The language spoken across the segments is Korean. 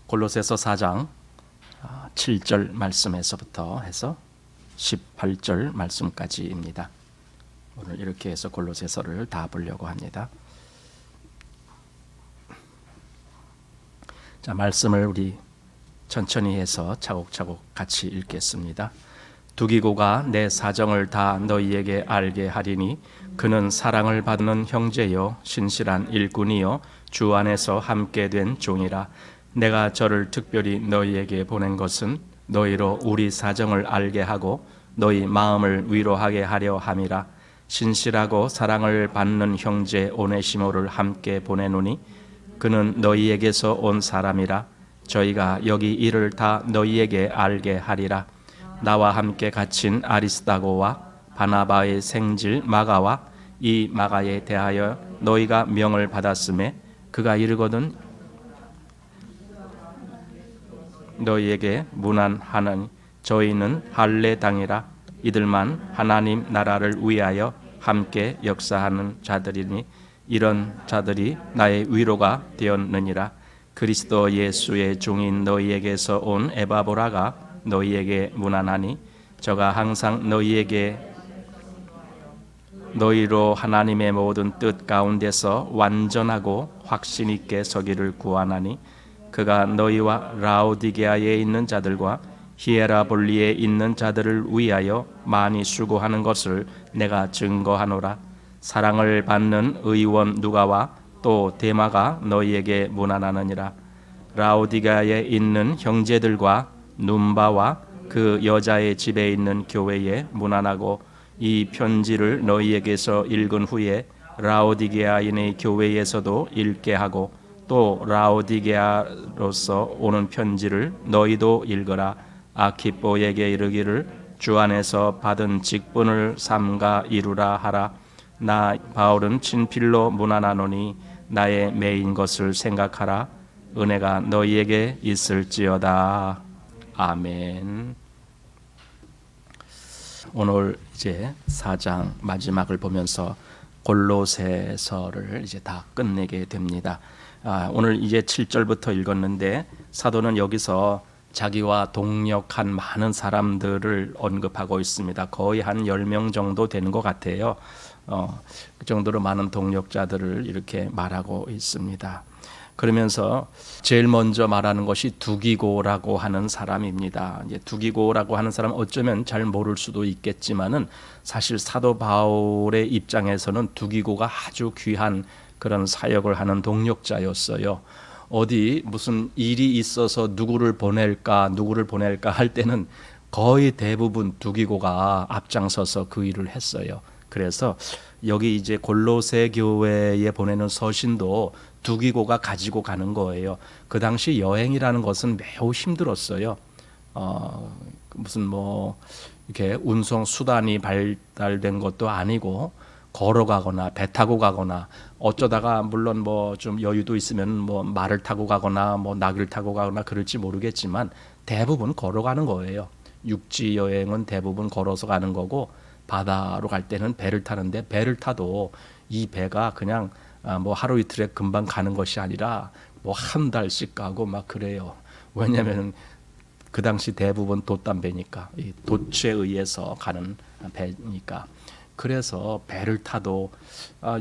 골로새서 4장 7절 말씀에서부터 해서 18절 말씀까지입니다. 오늘 이렇게 해서 골로새서를 다 보려고 합니다. 자, 말씀을 우리 천천히 해서 차곡차곡 같이 읽겠습니다. 두기고가 내 사정을 다 너희에게 알게 하리니 그는 사랑을 받는 형제요 신실한 일꾼이요 주 안에서 함께 된 종이라. 내가 저를 특별히 너희에게 보낸 것은 너희로 우리 사정을 알게 하고 너희 마음을 위로하게 하려 함이라. 신실하고 사랑을 받는 형제 오네시모를 함께 보내노니 그는 너희에게서 온 사람이라. 저희가 여기 이를 다 너희에게 알게 하리라. 나와 함께 갇힌 아리스다고와 바나바의 생질 마가와 이 마가에 대하여 너희가 명을 받았음에 그가 이르거든 너희에게 문안하는 저희는 할례당이라. 이들만 하나님 나라를 위하여 함께 역사하는 자들이니 이런 자들이 나의 위로가 되었느니라. 그리스도 예수의 종인 너희에게서 온 에바보라가 너희에게 문안하니 저가 항상 너희로 하나님의 모든 뜻 가운데서 완전하고 확신 있게 서기를 구하나니 그가 너희와 라오디게아에 있는 자들과 히에라볼리에 있는 자들을 위하여 많이 수고하는 것을 내가 증거하노라. 사랑을 받는 의원 누가와 또 데마가 너희에게 문안하느니라. 라오디게아에 있는 형제들과 num바와 그 여자의 집에 있는 교회에 문안하고 이 편지를 너희에게서 읽은 후에 라오디게아인의 교회에서도 읽게 하고 또 라오디게아로서 오는 편지를 너희도 읽어라. 아키뽀에게 이르기를 주 안에서 받은 직분을 삼가 이루라 하라. 나 바울은 친필로 문안하노니 나의 매인 것을 생각하라. 은혜가 너희에게 있을지어다. 아멘. 오늘 이제 4장 마지막을 보면서 골로새서를 이제 다 끝내게 됩니다. 오늘 이제 7절부터 읽었는데 사도는 여기서 자기와 동역한 많은 사람들을 언급하고 있습니다. 거의 한 10명 정도 되는 것 같아요. 그 정도로 많은 동역자들을 이렇게 말하고 있습니다. 그러면서 제일 먼저 말하는 것이 두기고라고 하는 사람입니다. 이제 두기고라고 하는 사람은 어쩌면 잘 모를 수도 있겠지만은 사실 사도 바울의 입장에서는 두기고가 아주 귀한 그런 사역을 하는 동역자였어요. 어디 무슨 일이 있어서 누구를 보낼까 할 때는 거의 대부분 두기고가 앞장서서 그 일을 했어요. 그래서 여기 이제 골로새 교회에 보내는 서신도 두기고가 가지고 가는 거예요. 그 당시 여행이라는 것은 매우 힘들었어요. 무슨 뭐 이렇게 운송 수단이 발달된 것도 아니고 걸어가거나 배 타고 가거나 어쩌다가 물론 뭐 좀 여유도 있으면 뭐 말을 타고 가거나 뭐 나귀를 타고 가거나 그럴지 모르겠지만 대부분 걸어가는 거예요. 육지 여행은 대부분 걸어서 가는 거고 바다로 갈 때는 배를 타는데 배를 타도 이 배가 그냥 뭐 하루 이틀에 금방 가는 것이 아니라 뭐 한 달씩 가고 막 그래요. 왜냐하면 그 당시 대부분 돛담배니까 이 돛에 의해서 가는 배니까. 그래서 배를 타도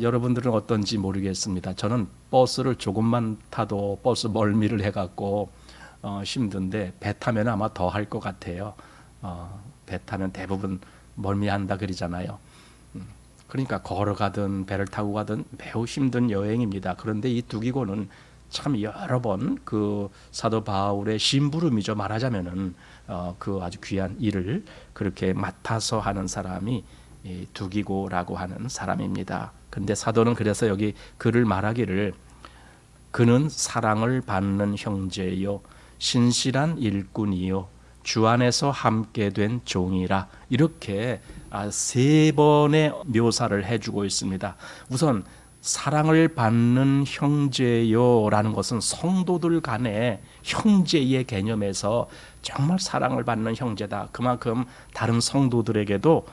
여러분들은 어떤지 모르겠습니다. 저는 버스를 조금만 타도 버스 멀미를 해갖고 힘든데 배 타면 아마 더 할 것 같아요. 배 타면 대부분 멀미한다 그러잖아요. 그러니까 걸어가든 배를 타고 가든 매우 힘든 여행입니다. 그런데 이 두기고는 참 여러 번 그 사도 바울의 심부름이죠. 말하자면은 그 아주 귀한 일을 그렇게 맡아서 하는 사람이 두기고라고 하는 사람입니다. 근데 사도는 그래서 여기 그를 말하기를 그는 사랑을 받는 형제요 신실한 일꾼이요 주 안에서 함께 된 종이라 이렇게 3번의 묘사를 해주고 있습니다. 우선 사랑을 받는 형제요라는 것은 성도들 간의 형제의 개념에서 정말 사랑을 받는 형제다. 그만큼 다른 성도들에게도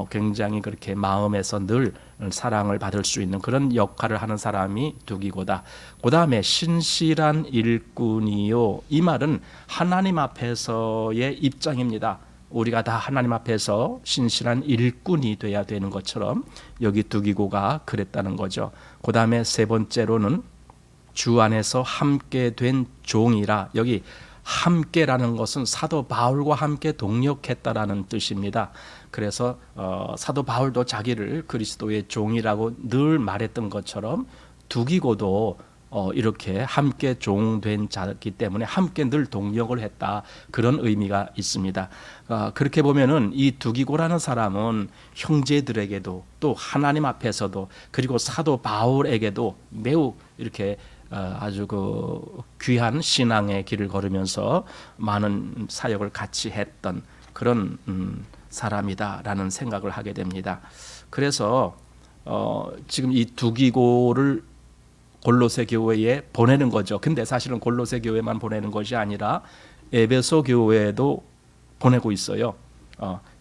굉장히 그렇게 마음에서 늘 사랑을 받을 수 있는 그런 역할을 하는 사람이 두기고다. 그 다음에 신실한 일꾼이요. 이 말은 하나님 앞에서의 입장입니다. 우리가 다 하나님 앞에서 신실한 일꾼이 돼야 되는 것처럼 여기 두기고가 그랬다는 거죠. 그 다음에 세 번째로는 주 안에서 함께 된 종이라. 여기 함께라는 것은 사도 바울과 함께 동역했다라는 뜻입니다. 그래서 사도 바울도 자기를 그리스도의 종이라고 늘 말했던 것처럼 두기고도 이렇게 함께 종된 자이기 때문에 함께 늘 동역을 했다, 그런 의미가 있습니다. 그렇게 보면은 이 두기고라는 사람은 형제들에게도 또 하나님 앞에서도 그리고 사도 바울에게도 매우 이렇게 아주 그 귀한 신앙의 길을 걸으면서 많은 사역을 같이 했던 그런 사람이다라는 생각을 하게 됩니다. 그래서 지금 이 두기고를 골로새 교회에 보내는 거죠. 근데 사실은 골로새 교회만 보내는 것이 아니라 에베소 교회에도 보내고 있어요.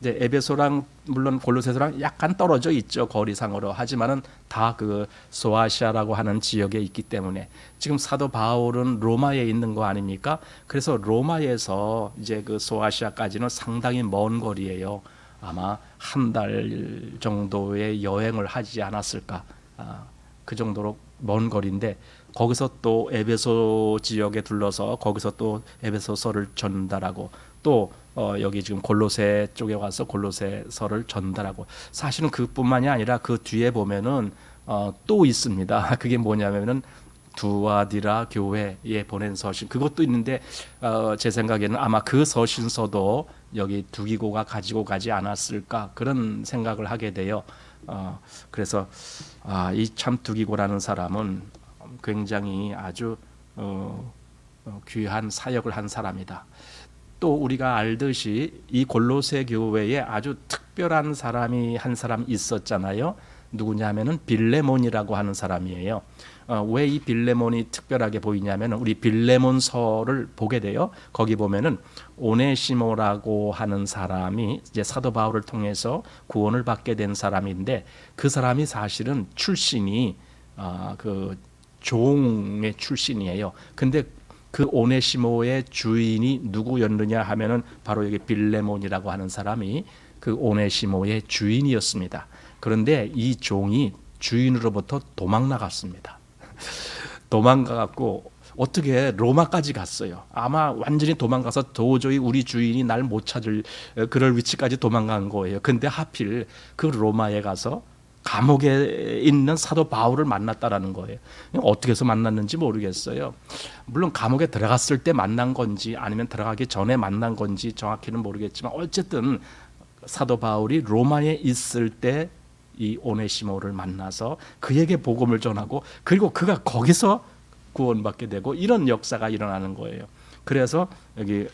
이제 에베소랑 물론 골로새서랑 약간 떨어져 있죠, 거리상으로. 하지만은 다 그 소아시아라고 하는 지역에 있기 때문에 지금 사도 바울은 로마에 있는 거 아닙니까? 그래서 로마에서 이제 그 소아시아까지는 상당히 먼 거리예요. 아마 한 달 정도의 여행을 하지 않았을까. 그 정도로 먼 거리인데 거기서 또 에베소 지역에 둘러서 거기서 또 에베소서를 전달하고 또 여기 지금 골로새 쪽에 와서 골로새서를 전달하고, 사실은 그뿐만이 아니라 그 뒤에 보면은 또 있습니다. 그게 뭐냐면은 두아디라 교회에 보낸 서신, 그것도 있는데 제 생각에는 아마 그 서신서도 여기 두기고가 가지고 가지 않았을까, 그런 생각을 하게 돼요. 그래서 이 참 두기고라는 사람은 굉장히 아주 귀한 사역을 한 사람이다. 또 우리가 알듯이 이 골로새 교회에 아주 특별한 사람이 한 사람 있었잖아요. 누구냐면은 빌레몬이라고 하는 사람이에요. 왜 이 빌레몬이 특별하게 보이냐면 우리 빌레몬서를 보게 돼요. 거기 보면은 오네시모라고 하는 사람이 이제 사도 바울을 통해서 구원을 받게 된 사람인데, 그 사람이 사실은 출신이 그 종의 출신이에요. 근데 그 오네시모의 주인이 누구였느냐 하면은 바로 여기 빌레몬이라고 하는 사람이 그 오네시모의 주인이었습니다. 그런데 이 종이 주인으로부터 도망 나갔습니다. 도망가갖고 어떻게 로마까지 갔어요. 아마 완전히 도망가서 도저히 우리 주인이 날 못 찾을 그럴 위치까지 도망간 거예요. 근데 하필 그 로마에 가서 감옥에 있는 사도 바울을 만났다라는 거예요. 어떻게 해서 만났는지 모르겠어요. 물론 감옥에 들어갔을 때 만난 건지 아니면 들어가기 전에 만난 건지 정확히는 모르겠지만 어쨌든 사도 바울이 로마에 있을 때 이 오네시모를 만나서 그에게 복음을 전하고 그리고 그가 거기서 구원받게 되고 이런 역사가 일어나는 거예요. 그래서 여기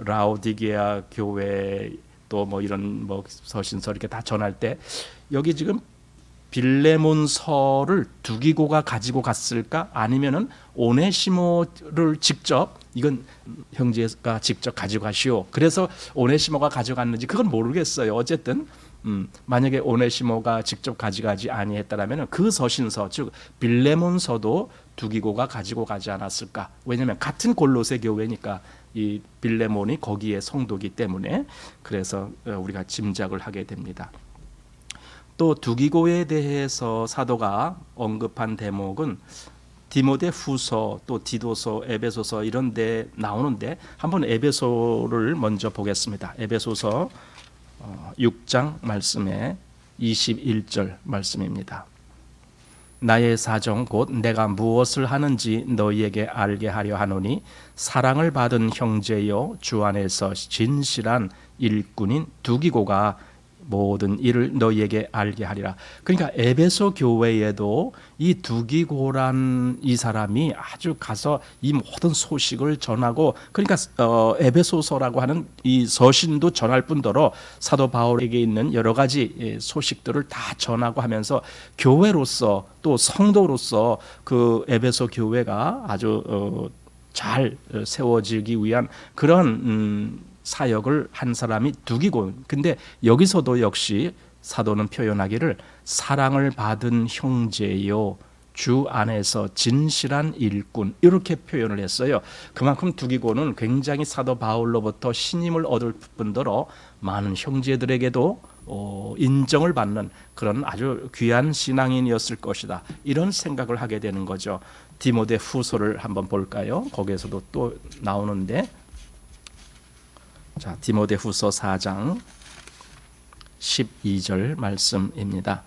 라오디게아 교회 또 뭐 이런 뭐 서신서 이렇게 다 전할 때 여기 지금 빌레몬서를 두기고가 가지고 갔을까? 아니면은 오네시모를 직접, 이건 형제가 직접 가지고 가시오, 그래서 오네시모가 가져갔는지 그건 모르겠어요. 어쨌든 만약에 오네시모가 직접 가져가지 아니했다라면 그 서신서, 즉 빌레몬서도 두기고가 가지고 가지 않았을까? 왜냐하면 같은 골로새 교회니까 이 빌레몬이 거기에 성도기 때문에. 그래서 우리가 짐작을 하게 됩니다. 또 두기고에 대해서 사도가 언급한 대목은 디모데 후서, 또 디도서, 에베소서 이런 데 나오는데 한번 에베소를 먼저 보겠습니다. 에베소서 6장 말씀에 21절 말씀입니다. 나의 사정 곧 내가 무엇을 하는지 너희에게 알게 하려 하노니 사랑을 받은 형제여 주 안에서 진실한 일꾼인 두기고가 모든 일을 너희에게 알게 하리라. 그러니까 에베소 교회에도 이 두기고란 이 사람이 아주 가서 이 모든 소식을 전하고, 그러니까 에베소서라고 하는 이 서신도 전할 뿐더러 사도 바울에게 있는 여러 가지 소식들을 다 전하고 하면서 교회로서 또 성도로서 그 에베소 교회가 아주 잘 세워지기 위한 그런 사역을 한 사람이 두기고, 근데 여기서도 역시 사도는 표현하기를 사랑을 받은 형제요 주 안에서 진실한 일꾼, 이렇게 표현을 했어요. 그만큼 두기고는 굉장히 사도 바울로부터 신임을 얻을 뿐더러 많은 형제들에게도 인정을 받는 그런 아주 귀한 신앙인이었을 것이다, 이런 생각을 하게 되는 거죠. 디모데 후서를 한번 볼까요? 거기에서도 또 나오는데, 자, 디모데 후서 4장 12절 말씀입니다.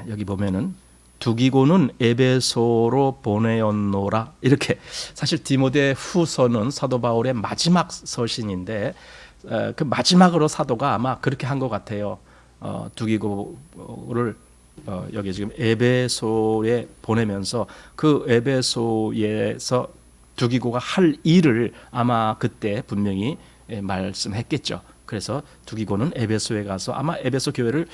여기 보면은 두기고는 에베소로 보내었노라, 이렇게. 사실 디모데 후서는 사도 바울의 마지막 서신인데 그 마지막으로 사도가 아마 그렇게 한 것 같아요. 두기고를 여기 지금 에베소에 보내면서 그 에베소에서 두기고가 할 일을 아마 그때 분명히 말씀했겠죠. 그래서 두기고는 에베소에 가서 아마 에베소 교회를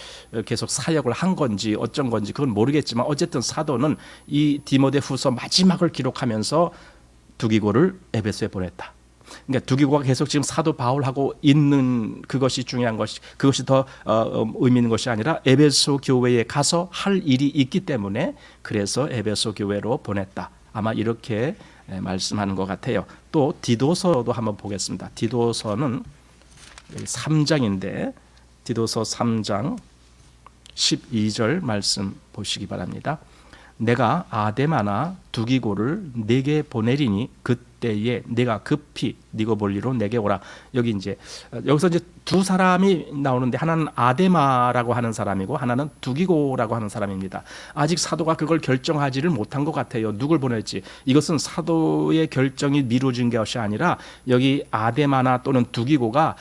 계속 사역을 한 건지 어쩐 건지 그건 모르겠지만, 어쨌든 사도는 이 디모데 후서 마지막을 기록하면서 두기고를 에베소에 보냈다. 그러니까 두기고가 계속 지금 사도 바울하고 있는 그것이 중요한 것이, 그것이 더 의미 있는 것이 아니라 에베소 교회에 가서 할 일이 있기 때문에 그래서 에베소 교회로 보냈다, 아마 이렇게 말씀하는 것 같아요. 또 디도서도 한번 보겠습니다. 디도서는 3장인데 디도서 3장 12절 말씀 보시기 바랍니다. 내가 아데마나 두기고를 네게 보내리니 그때에 내가 급히 니고볼리로 내게 오라. 여기 이제 여기서 이제 두 사람이 나오는데, 하나는 아데마라고 하는 사람이고 하나는 두기고라고 하는 사람입니다. 아직 사도가 그걸 결정하지를 못한 것 같아요. 누굴 보낼지. 이것은 사도의 결정이 미뤄진 것이 아니라 여기 아데마나 또는 두기고가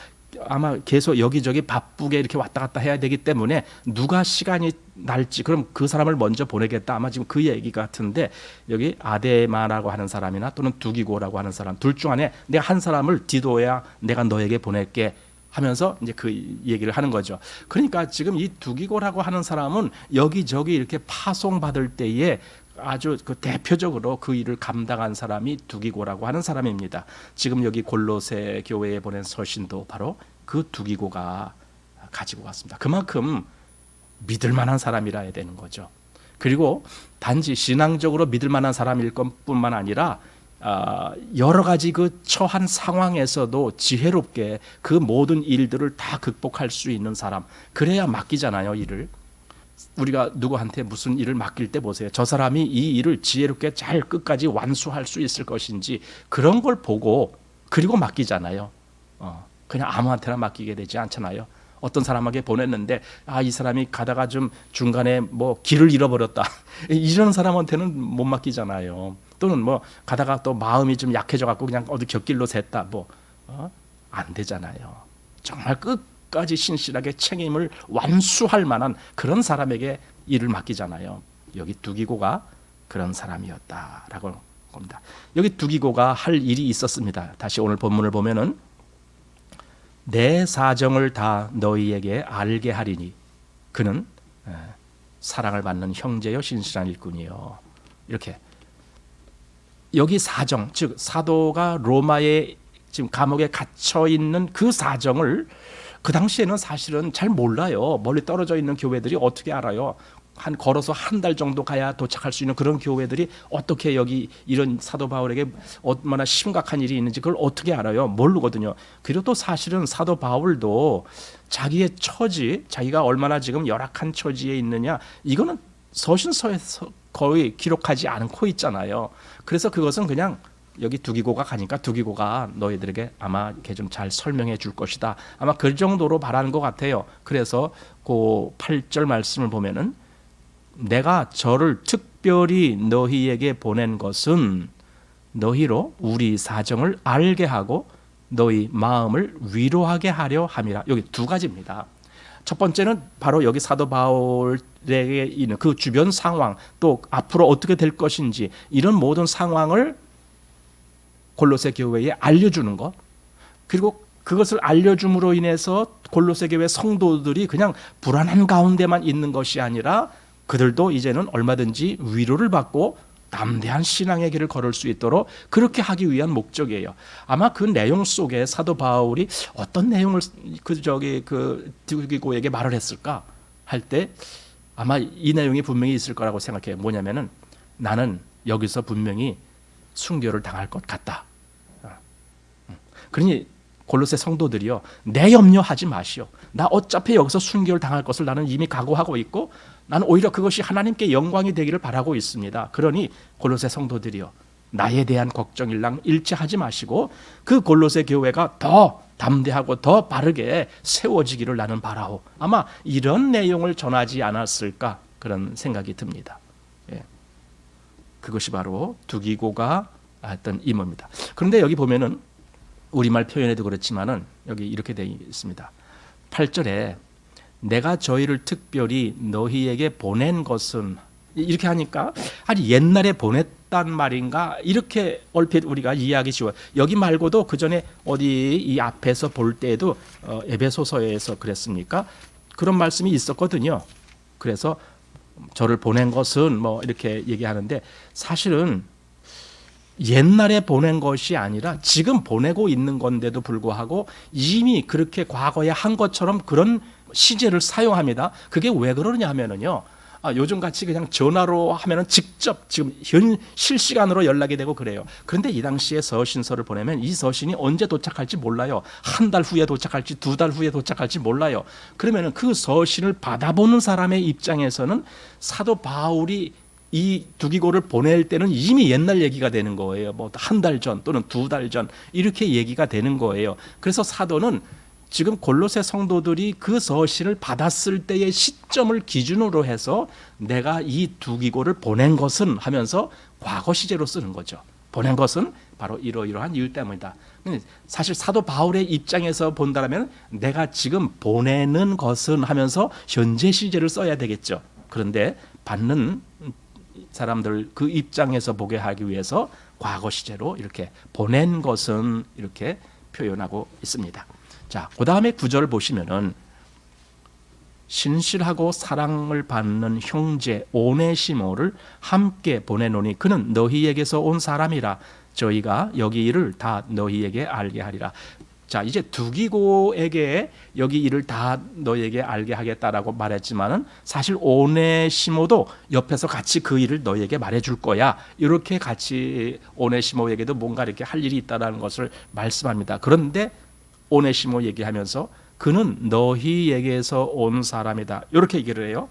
아마 계속 여기저기 바쁘게 이렇게 왔다 갔다 해야 되기 때문에 누가 시간이 날지, 그럼 그 사람을 먼저 보내겠다, 아마 지금 그 얘기 같은데, 여기 아데마라고 하는 사람이나 또는 두기고라고 하는 사람 둘 중 안에 내가 한 사람을 디도야 내가 너에게 보낼게 하면서 이제 그 얘기를 하는 거죠. 그러니까 지금 이 두기고라고 하는 사람은 여기저기 이렇게 파송받을 때에 아주 그 대표적으로 그 일을 감당한 사람이 두기고라고 하는 사람입니다. 지금 여기 골로새 교회에 보낸 서신도 바로 그 두기고가 가지고 왔습니다. 그만큼 믿을 만한 사람이라 해야 되는 거죠. 그리고 단지 신앙적으로 믿을 만한 사람일 것뿐만 아니라 여러 가지 그 처한 상황에서도 지혜롭게 그 모든 일들을 다 극복할 수 있는 사람, 그래야 맡기잖아요, 일을. 우리가 누구한테 무슨 일을 맡길 때 보세요. 저 사람이 이 일을 지혜롭게 잘 끝까지 완수할 수 있을 것인지 그런 걸 보고 그리고 맡기잖아요. 그냥 아무한테나 맡기게 되지 않잖아요. 어떤 사람에게 보냈는데 이 사람이 가다가 좀 중간에 뭐 길을 잃어버렸다 이런 사람한테는 못 맡기잖아요. 또는 뭐 가다가 또 마음이 좀 약해져 갖고 그냥 어디 곁길로 샜다, 안 되잖아요. 정말 끝까지 신실하게 책임을 완수할 만한 그런 사람에게 일을 맡기잖아요. 여기 두기고가 그런 사람이었다라고 봅니다. 여기 두기고가 할 일이 있었습니다. 다시 오늘 본문을 보면은 내 사정을 다 너희에게 알게 하리니 그는 사랑을 받는 형제요 신실한 일꾼이요. 이렇게 여기 사정, 즉 사도가 로마에 지금 감옥에 갇혀 있는 그 사정을 그 당시에는 사실은 잘 몰라요. 멀리 떨어져 있는 교회들이 어떻게 알아요? 걸어서 한 달 정도 가야 도착할 수 있는 그런 교회들이 어떻게 여기 이런 사도 바울에게 얼마나 심각한 일이 있는지 그걸 어떻게 알아요? 모르거든요. 그리고 또 사실은 사도 바울도 자기의 처지, 자기가 얼마나 지금 열악한 처지에 있느냐, 이거는 서신서에서 거의 기록하지 않고 있잖아요. 그래서 그것은 그냥 여기 두기고가 가니까 두기고가 너희들에게 아마 이렇게 좀 잘 설명해 줄 것이다, 아마 그 정도로 바라는 것 같아요. 그래서 그 8절 말씀을 보면은 내가 저를 특별히 너희에게 보낸 것은 너희로 우리 사정을 알게 하고 너희 마음을 위로하게 하려 함이라. 여기 두 가지입니다. 첫 번째는 바로 여기 사도 바울에게 있는 그 주변 상황, 또 앞으로 어떻게 될 것인지 이런 모든 상황을 골로새 교회에 알려주는 것, 그리고 그것을 알려줌으로 인해서 골로새 교회 성도들이 그냥 불안한 가운데만 있는 것이 아니라 그들도 이제는 얼마든지 위로를 받고 담대한 신앙의 길을 걸을 수 있도록 그렇게 하기 위한 목적이에요. 아마 그 내용 속에 사도 바울이 어떤 내용을 그 디기고에게 말을 했을까 할 때 아마 이 내용이 분명히 있을 거라고 생각해요. 뭐냐면은 나는 여기서 분명히 순교를 당할 것 같다. 그러니 골로새 성도들이요, 내 염려하지 마시오. 나 어차피 여기서 순교를 당할 것을 나는 이미 각오하고 있고 나는 오히려 그것이 하나님께 영광이 되기를 바라고 있습니다. 그러니 골로새 성도들이요, 나에 대한 걱정일랑 일치하지 마시고 그 골로새 교회가 더 담대하고 더 바르게 세워지기를 나는 바라오. 아마 이런 내용을 전하지 않았을까 그런 생각이 듭니다. 예. 그것이 바로 두기고가 했던 임무입니다. 그런데 여기 보면은 우리말 표현에도 그렇지만은 여기 이렇게 되어 있습니다. 8절에 내가 저희를 특별히 너희에게 보낸 것은, 이렇게 하니까 아니 옛날에 보냈단 말인가 이렇게 얼핏 우리가 이해하기 쉬워요. 여기 말고도 그 전에 어디 이 앞에서 볼 때에도 에베소서에서 그랬습니까? 그런 말씀이 있었거든요. 그래서 저를 보낸 것은 뭐 이렇게 얘기하는데 사실은 옛날에 보낸 것이 아니라 지금 보내고 있는 건데도 불구하고 이미 그렇게 과거에 한 것처럼 그런 시제를 사용합니다. 그게 왜 그러냐 하면은요, 요즘 같이 그냥 전화로 하면은 직접 지금 실시간으로 연락이 되고 그래요. 그런데 이 당시에 서신서를 보내면 이 서신이 언제 도착할지 몰라요. 한 달 후에 도착할지 2달 후에 도착할지 몰라요. 그러면은 그 서신을 받아보는 사람의 입장에서는 사도 바울이 이 두기고를 보낼 때는 이미 옛날 얘기가 되는 거예요. 뭐 한 달 전 또는 2달 전 이렇게 얘기가 되는 거예요. 그래서 사도는 지금 골로새 성도들이 그 서신을 받았을 때의 시점을 기준으로 해서 내가 이 두기고를 보낸 것은 하면서 과거 시제로 쓰는 거죠. 보낸 것은 바로 이러이러한 이유 때문이다. 사실 사도 바울의 입장에서 본다면 내가 지금 보내는 것은 하면서 현재 시제를 써야 되겠죠. 그런데 받는 사람들 그 입장에서 보게 하기 위해서 과거 시제로 이렇게 보낸 것은 이렇게 표현하고 있습니다. 자, 그 다음에 9절을 보시면은 신실하고 사랑을 받는 형제 오네시모를 함께 보내노니 그는 너희에게서 온 사람이라 저희가 여기 일을 다 너희에게 알게 하리라. 자, 이제 두기고에게 여기 일을 다 너희에게 알게 하겠다라고 말했지만은 사실 오네시모도 옆에서 같이 그 일을 너희에게 말해줄 거야. 이렇게 같이 오네시모에게도 뭔가 이렇게 할 일이 있다라는 것을 말씀합니다. 그런데 오네시모 얘기하면서 그는 너희에게서 온 사람이다. 이렇게 얘기를 해요.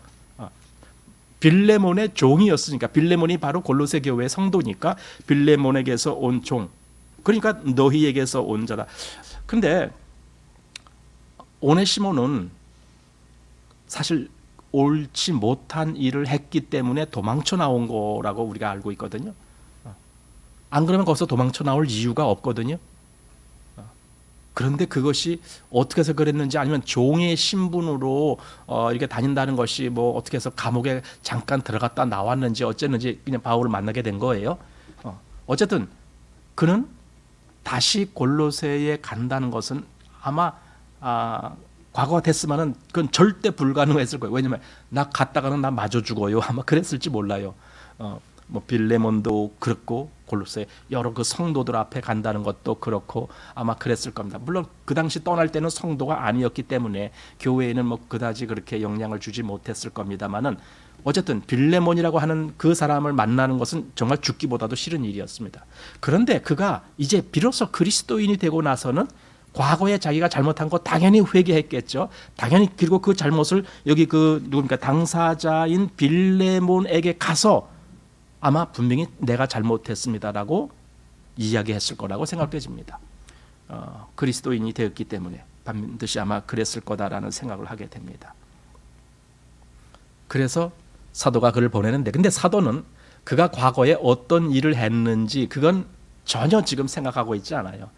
빌레몬의 종이었으니까 빌레몬이 바로 골로새 교회의 성도니까 빌레몬에게서 온 종. 그러니까 너희에게서 온 자다. 근데 오네시모는 사실 옳지 못한 일을 했기 때문에 도망쳐 나온 거라고 우리가 알고 있거든요. 안 그러면 거기서 도망쳐 나올 이유가 없거든요. 그런데 그것이 어떻게 해서 그랬는지 아니면 종의 신분으로 이렇게 다닌다는 것이 뭐 어떻게 해서 감옥에 잠깐 들어갔다 나왔는지 어쨌는지 그냥 바울을 만나게 된 거예요. 어쨌든 그는 다시 골로새에 간다는 것은 아마 과거가 됐으면은 그건 절대 불가능했을 거예요. 왜냐면 나 갔다가는 나 마저 죽어요. 아마 그랬을지 몰라요. 뭐 빌레몬도 그렇고 골로새 여러 그 성도들 앞에 간다는 것도 그렇고 아마 그랬을 겁니다. 물론 그 당시 떠날 때는 성도가 아니었기 때문에 교회에는 뭐 그다지 그렇게 영향을 주지 못했을 겁니다만은 어쨌든 빌레몬이라고 하는 그 사람을 만나는 것은 정말 죽기보다도 싫은 일이었습니다. 그런데 그가 이제 비로소 그리스도인이 되고 나서는 과거에 자기가 잘못한 거 당연히 회개했겠죠. 당연히 그리고 그 잘못을 여기 그 누굽니까 당사자인 빌레몬에게 가서 아마 분명히 내가 잘못했습니다라고 이야기했을 거라고 생각되집니다. 그리스도인이 되었기 때문에 반드시 아마 그랬을 거다라는 생각을 하게 됩니다. 그래서 사도가 그를 보내는데 근데 사도는 그가 과거에 어떤 일을 했는지 그건 전혀 지금 생각하고 있지 않아요.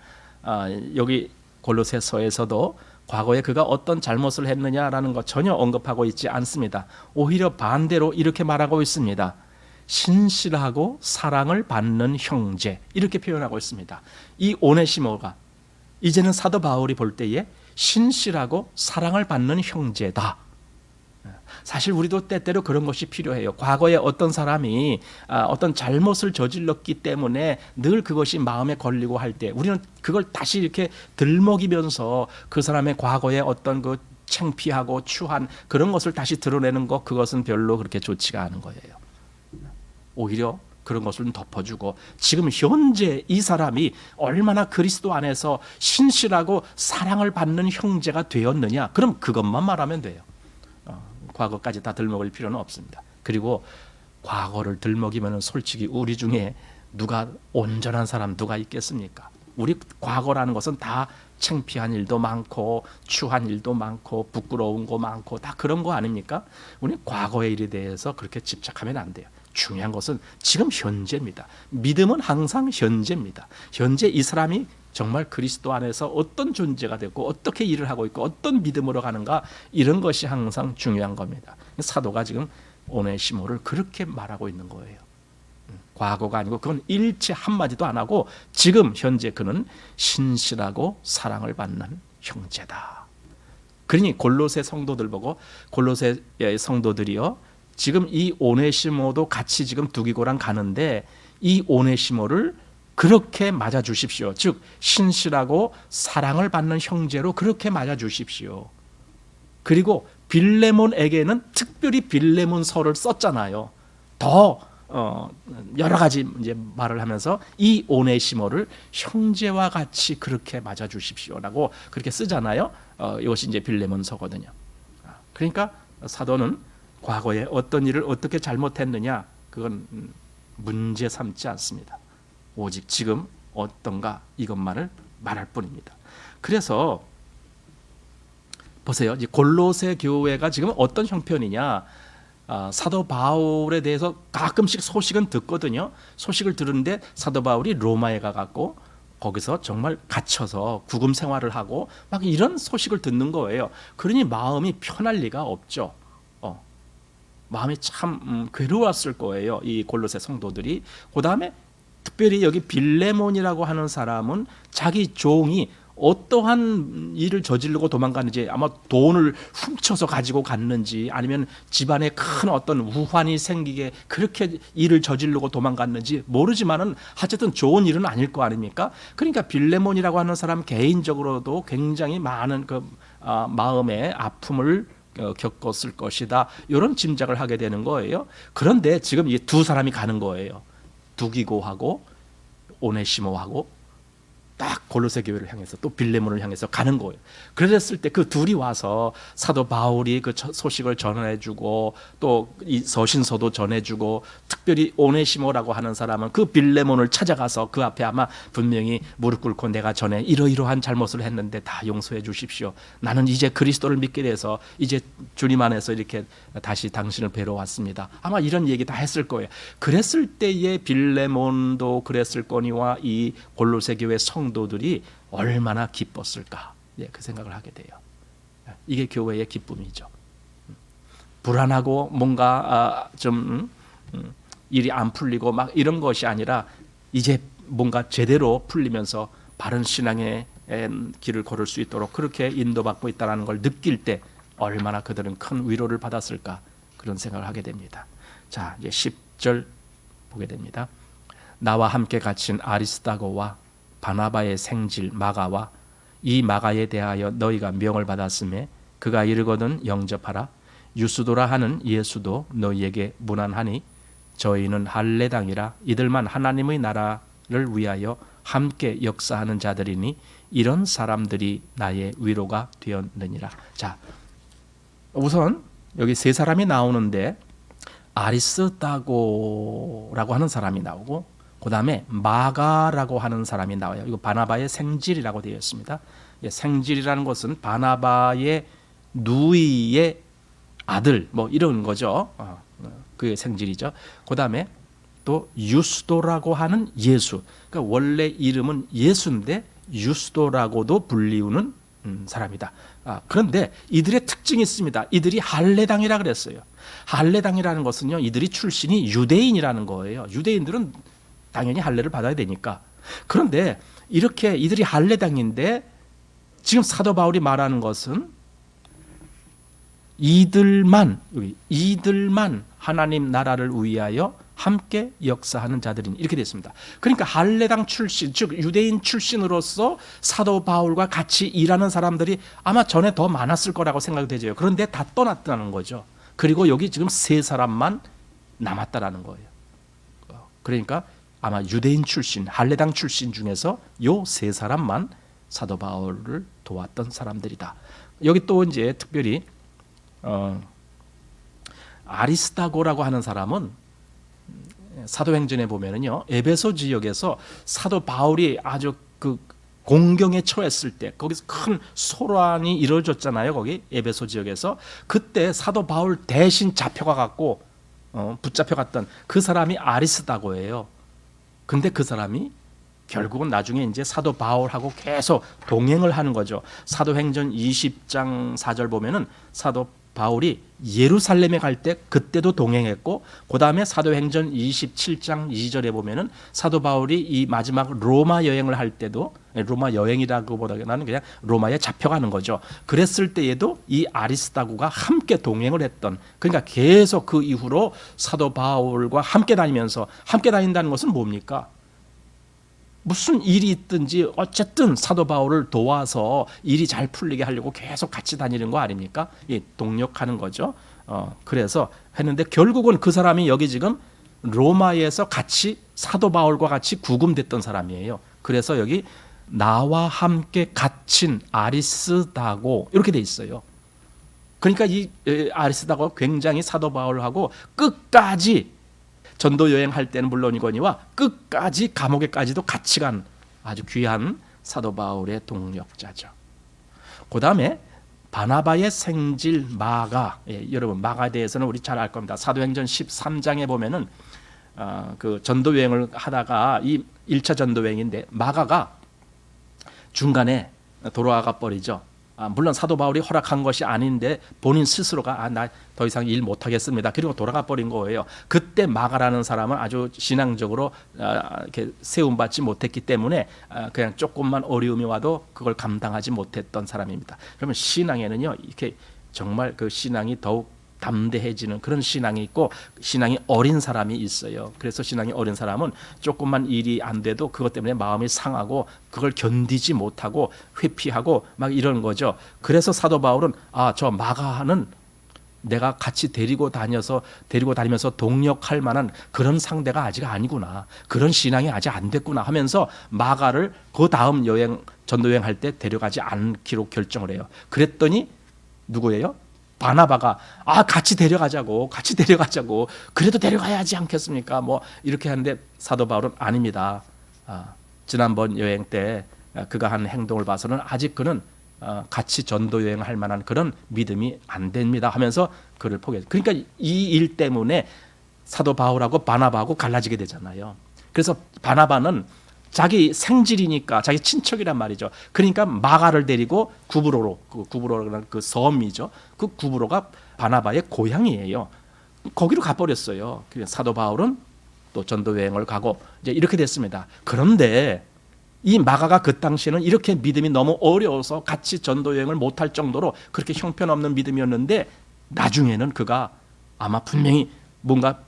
여기 골로새서에서도 과거에 그가 어떤 잘못을 했느냐라는 것 전혀 언급하고 있지 않습니다. 오히려 반대로 이렇게 말하고 있습니다. 신실하고 사랑을 받는 형제 이렇게 표현하고 있습니다. 이 오네시모가 이제는 사도 바울이 볼 때에 신실하고 사랑을 받는 형제다. 사실 우리도 때때로 그런 것이 필요해요. 과거에 어떤 사람이 어떤 잘못을 저질렀기 때문에 늘 그것이 마음에 걸리고 할 때 우리는 그걸 다시 이렇게 들먹이면서 그 사람의 과거의 어떤 그 창피하고 추한 그런 것을 다시 드러내는 것, 그것은 별로 그렇게 좋지가 않은 거예요. 오히려 그런 것을 덮어주고 지금 현재 이 사람이 얼마나 그리스도 안에서 신실하고 사랑을 받는 형제가 되었느냐, 그럼 그것만 말하면 돼요. 과거까지 다 들먹일 필요는 없습니다. 그리고 과거를 들먹이면 솔직히 우리 중에 누가 온전한 사람 누가 있겠습니까? 우리 과거라는 것은 다 창피한 일도 많고 추한 일도 많고 부끄러운 거 많고 다 그런 거 아닙니까? 우리 과거의 일에 대해서 그렇게 집착하면 안 돼요. 중요한 것은 지금 현재입니다. 믿음은 항상 현재입니다. 현재 이 사람이 정말 그리스도 안에서 어떤 존재가 됐고 어떻게 일을 하고 있고 어떤 믿음으로 가는가, 이런 것이 항상 중요한 겁니다. 사도가 지금 오네시모를 그렇게 말하고 있는 거예요. 과거가 아니고 그건 일체 한마디도 안 하고 지금 현재 그는 신실하고 사랑을 받는 형제다. 그러니 골로새 성도들 보고, 골로새 성도들이요, 지금 이 오네시모도 같이 지금 두기고랑 가는데 이 오네시모를 그렇게 맞아 주십시오. 즉 신실하고 사랑을 받는 형제로 그렇게 맞아 주십시오. 그리고 빌레몬에게는 특별히 빌레몬서를 썼잖아요. 더 여러 가지 이제 말을 하면서 이 오네시모를 형제와 같이 그렇게 맞아 주십시오라고 그렇게 쓰잖아요. 이것이 이제 빌레몬서거든요. 그러니까 사도는 과거에 어떤 일을 어떻게 잘못했느냐, 그건 문제 삼지 않습니다. 오직 지금 어떤가 이것만을 말할 뿐입니다. 그래서 보세요. 이 골로새 교회가 지금 어떤 형편이냐, 사도 바울에 대해서 가끔씩 소식은 듣거든요. 소식을 들은데 사도 바울이 로마에 가갖고 거기서 정말 갇혀서 구금 생활을 하고 막 이런 소식을 듣는 거예요. 그러니 마음이 편할 리가 없죠. 마음이 참 괴로웠을 거예요. 이 골로새 성도들이. 그 다음에 특별히 여기 빌레몬이라고 하는 사람은 자기 종이 어떠한 일을 저지르고 도망갔는지, 아마 돈을 훔쳐서 가지고 갔는지 아니면 집안에 큰 어떤 우환이 생기게 그렇게 일을 저지르고 도망갔는지 모르지만은 어쨌든 좋은 일은 아닐 거 아닙니까? 그러니까 빌레몬이라고 하는 사람 개인적으로도 굉장히 많은 그 마음의 아픔을 겪었을 것이다, 이런 짐작을 하게 되는 거예요. 그런데 지금 이 두 사람이 가는 거예요. 두기고하고 오네시모하고 딱 골로새 교회를 향해서 또 빌레몬을 향해서 가는 거예요. 그랬을 때 그 둘이 와서 사도 바울이 그 소식을 전해주고 또 이 서신서도 전해주고, 특별히 오네시모라고 하는 사람은 그 빌레몬을 찾아가서 그 앞에 아마 분명히 무릎 꿇고 내가 전에 이러이러한 잘못을 했는데 다 용서해 주십시오. 나는 이제 그리스도를 믿게 돼서 이제 주님 안에서 이렇게 다시 당신을 뵈러 왔습니다. 아마 이런 얘기 다 했을 거예요. 그랬을 때의 빌레몬도 그랬을 거니와 이 골로새 교회 성도들이 얼마나 기뻤을까, 그 생각을 하게 돼요. 이게 교회의 기쁨이죠. 불안하고 뭔가 좀 일이 안 풀리고 막 이런 것이 아니라 이제 뭔가 제대로 풀리면서 바른 신앙의 길을 걸을 수 있도록 그렇게 인도받고 있다는 걸 느낄 때 얼마나 그들은 큰 위로를 받았을까, 그런 생각을 하게 됩니다. 자, 이제 10절 보게 됩니다. 나와 함께 갇힌 아리스다고와 바나바의 생질 마가와 이 마가에 대하여 너희가 명을 받았음에 그가 이르거든 영접하라. 유스도라 하는 예수도 너희에게 문안하니 저희는 할례당이라 이들만 하나님의 나라를 위하여 함께 역사하는 자들이니 이런 사람들이 나의 위로가 되었느니라. 자, 우선 여기 세 사람이 나오는데 아리스다고라고 하는 사람이 나오고 그 다음에 마가라고 하는 사람이 나와요. 이거 바나바의 생질이라고 되어 있습니다. 생질이라는 것은 바나바의 누이의 아들 뭐 이런 거죠. 그게 생질이죠. 그 다음에 또 유스도라고 하는 예수. 그러니까 원래 이름은 예수인데 유스도라고도 불리우는 사람이다. 그런데 이들의 특징이 있습니다. 이들이 할례당이라 그랬어요. 할례당이라는 것은요, 이들이 출신이 유대인이라는 거예요. 유대인들은 당연히 할례를 받아야 되니까. 그런데 이렇게 이들이 할례당인데 지금 사도 바울이 말하는 것은 이들만 하나님 나라를 위하여 함께 역사하는 자들이니 이렇게 됐습니다. 그러니까 할례당 출신, 즉 유대인 출신으로서 사도 바울과 같이 일하는 사람들이 아마 전에 더 많았을 거라고 생각되죠. 그런데 다 떠났다는 거죠. 그리고 여기 지금 3사람만 남았다라는 거예요. 그러니까 아마 유대인 출신, 할례당 출신 중에서 요 3사람만 사도 바울을 도왔던 사람들이다. 여기 또 이제 특별히 아리스다고라고 하는 사람은 사도행전에 보면은요, 에베소 지역에서 사도 바울이 아주 그 공경에 처했을 때 거기서 큰 소란이 이루어졌잖아요. 거기 에베소 지역에서 그때 사도 바울 대신 잡혀가 갖고 붙잡혀갔던 그 사람이 아리스다고예요. 근데 그 사람이 결국은 나중에 이제 사도 바울하고 계속 동행을 하는 거죠. 사도행전 20장 4절 보면은 사도 바울이 예루살렘에 갈 때 그때도 동행했고, 그 다음에 사도행전 27장 2절에 보면은 사도 바울이 이 마지막 로마 여행을 할 때도, 로마 여행이라고보다는 그냥 로마에 잡혀가는 거죠. 그랬을 때에도 이 아리스다고가 함께 동행을 했던, 그러니까 계속 그 이후로 사도 바울과 함께 다니면서, 함께 다닌다는 것은 뭡니까? 무슨 일이 있든지 어쨌든 사도 바울을 도와서 일이 잘 풀리게 하려고 계속 같이 다니는 거 아닙니까? 동력하는 거죠. 그래서 했는데 결국은 그 사람이 여기 지금 로마에서 같이 사도 바울과 같이 구금됐던 사람이에요. 그래서 여기 나와 함께 갇힌 아리스다고 이렇게 돼 있어요. 그러니까 이 아리스다고 굉장히 사도 바울하고 끝까지 전도 여행할 때는 물론이거니와 끝까지 감옥에까지도 같이 간 아주 귀한 사도 바울의 동력자죠. 그 다음에 바나바의 생질 마가, 여러분 마가에 대해서는 우리 잘 알 겁니다. 사도행전 13장에 보면은 그 전도 여행을 하다가 이 1차 전도 여행인데 마가가 중간에 돌아가 버리죠. 물론 사도 바울이 허락한 것이 아닌데 본인 스스로가 나 더 이상 일 못하겠습니다. 그리고 돌아가 버린 거예요. 그때 마가라는 사람은 아주 신앙적으로 이렇게 세움받지 못했기 때문에 그냥 조금만 어려움이 와도 그걸 감당하지 못했던 사람입니다. 그러면 신앙에는요, 이렇게 정말 그 신앙이 더욱 담대해지는 그런 신앙이 있고, 신앙이 어린 사람이 있어요. 그래서 신앙이 어린 사람은 조금만 일이 안 돼도 그것 때문에 마음이 상하고 그걸 견디지 못하고 회피하고 막 이런 거죠. 그래서 사도 바울은 저 마가는 내가 같이 데리고 다니면서 동력할 만한 그런 상대가 아직 아니구나, 그런 신앙이 아직 안 됐구나 하면서 마가를 그 다음 전도 여행 할 때 데려가지 않기로 결정을 해요. 그랬더니 누구예요? 바나바가 같이 데려가자고 그래도 데려가야 하지 않겠습니까? 뭐 이렇게 하는데 사도 바울은 아닙니다. 지난번 여행 때 그가 한 행동을 봐서는 아직 그는 같이 전도 여행할 만한 그런 믿음이 안 됩니다 하면서 그를 포기했어요. 그러니까 이 일 때문에 사도 바울하고 바나바하고 갈라지게 되잖아요. 그래서 바나바는 자기 생질이니까 자기 친척이란 말이죠. 그러니까 마가를 데리고 구브로라는 그 섬이죠. 그 구브로가 바나바의 고향이에요. 거기로 가버렸어요. 사도 바울은 또 전도 여행을 가고 이제 이렇게 됐습니다. 그런데 이 마가가 그 당시에는 이렇게 믿음이 너무 어려워서 같이 전도 여행을 못할 정도로 그렇게 형편없는 믿음이었는데, 나중에는 그가 아마 분명히 뭔가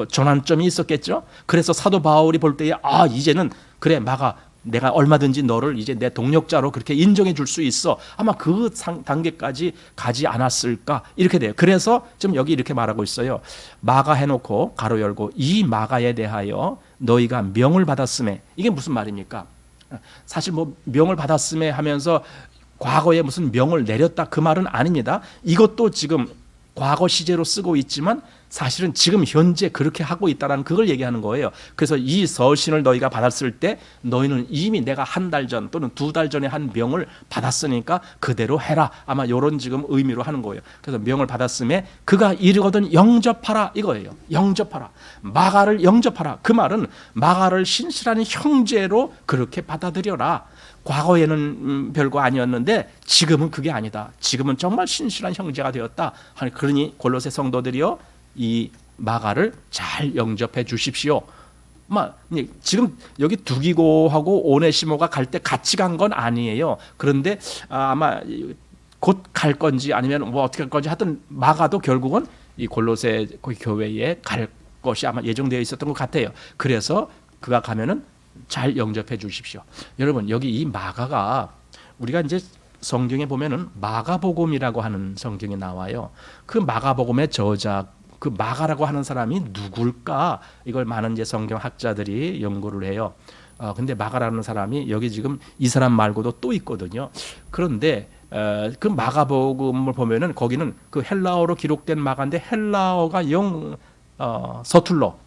전환점이 있었겠죠. 그래서 사도 바울이 볼 때에 이제는 그래 마가, 내가 얼마든지 너를 이제 내 동력자로 그렇게 인정해 줄 수 있어. 아마 그 단계까지 가지 않았을까 이렇게 돼요. 그래서 지금 여기 이렇게 말하고 있어요. 마가 해놓고 가로 열고 이 마가에 대하여 너희가 명을 받았음에, 이게 무슨 말입니까? 사실 뭐 명을 받았음에 하면서 과거에 무슨 명을 내렸다 그 말은 아닙니다. 이것도 지금 과거 시제로 쓰고 있지만 사실은 지금 현재 그렇게 하고 있다는 그걸 얘기하는 거예요. 그래서 이 서신을 너희가 받았을 때 너희는 이미 내가 한 달 전 또는 2달 전에 한 명을 받았으니까 그대로 해라. 아마 이런 지금 의미로 하는 거예요. 그래서 명을 받았음에 그가 이르거든 영접하라 이거예요. 영접하라. 마가를 영접하라. 그 말은 마가를 신실한 형제로 그렇게 받아들여라. 과거에는 별거 아니었는데 지금은 그게 아니다. 지금은 정말 신실한 형제가 되었다. 그러니 골로새 성도들이여 이 마가를 잘 영접해 주십시오. 지금 여기 두기고하고 오네시모가 갈 때 같이 간 건 아니에요. 그런데 아마 곧 갈 건지 아니면 뭐 어떻게 할 건지 하여튼 마가도 결국은 이 골로새 교회에 갈 것이 아마 예정되어 있었던 것 같아요. 그래서 그가 가면은 잘 영접해 주십시오. 여러분 여기 이 마가가 우리가 이제 성경에 보면은 마가복음이라고 하는 성경이 나와요. 그 마가복음의 저자 그 마가라고 하는 사람이 누굴까? 이걸 많은 이제 성경 학자들이 연구를 해요. 근데 마가라는 사람이 여기 지금 이 사람 말고도 또 있거든요. 그런데 그 마가복음을 보면은 거기는 그 헬라어로 기록된 마가인데 헬라어가 서툴러.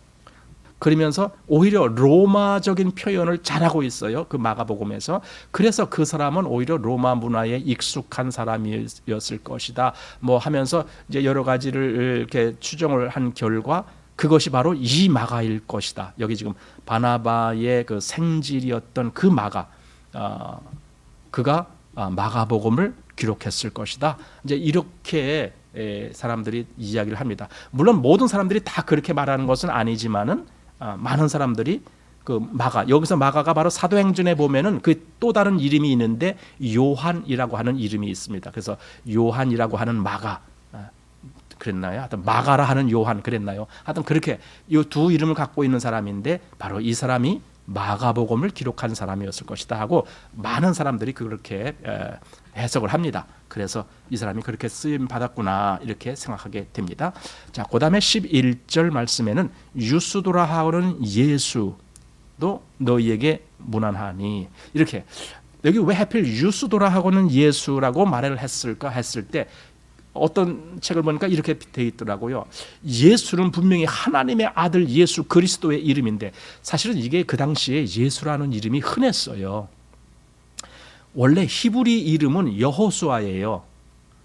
그러면서 오히려 로마적인 표현을 잘하고 있어요. 그 마가복음에서. 그래서 그 사람은 오히려 로마 문화에 익숙한 사람이었을 것이다. 뭐 하면서 이제 여러 가지를 이렇게 추정을 한 결과 그것이 바로 이 마가일 것이다. 여기 지금 바나바의 그 생질이었던 그 마가, 그가 마가복음을 기록했을 것이다. 이제 이렇게 사람들이 이야기를 합니다. 물론 모든 사람들이 다 그렇게 말하는 것은 아니지만은 많은 사람들이 그 마가 여기서 마가가 바로 사도행전에 보면은 그 또 다른 이름이 있는데 요한이라고 하는 이름이 있습니다. 그래서 요한이라고 하는 마가 그랬나요? 하여튼 마가라 하는 요한 그랬나요? 하여튼 그렇게 이 두 이름을 갖고 있는 사람인데 바로 이 사람이 마가복음을 기록한 사람이었을 것이다 하고 많은 사람들이 그렇게 해석을 합니다. 그래서 이 사람이 그렇게 쓰임 받았구나 이렇게 생각하게 됩니다. 자, 그다음에 11절 말씀에는 유스도라 하는 예수도 너희에게 무난하니 이렇게 여기 왜 하필 유스도라 하고는 예수라고 말을 했을까 했을 때 어떤 책을 보니까 이렇게 되어 있더라고요. 예수는 분명히 하나님의 아들 예수 그리스도의 이름인데 사실은 이게 그 당시에 예수라는 이름이 흔했어요. 원래 히브리 이름은 여호수아예요.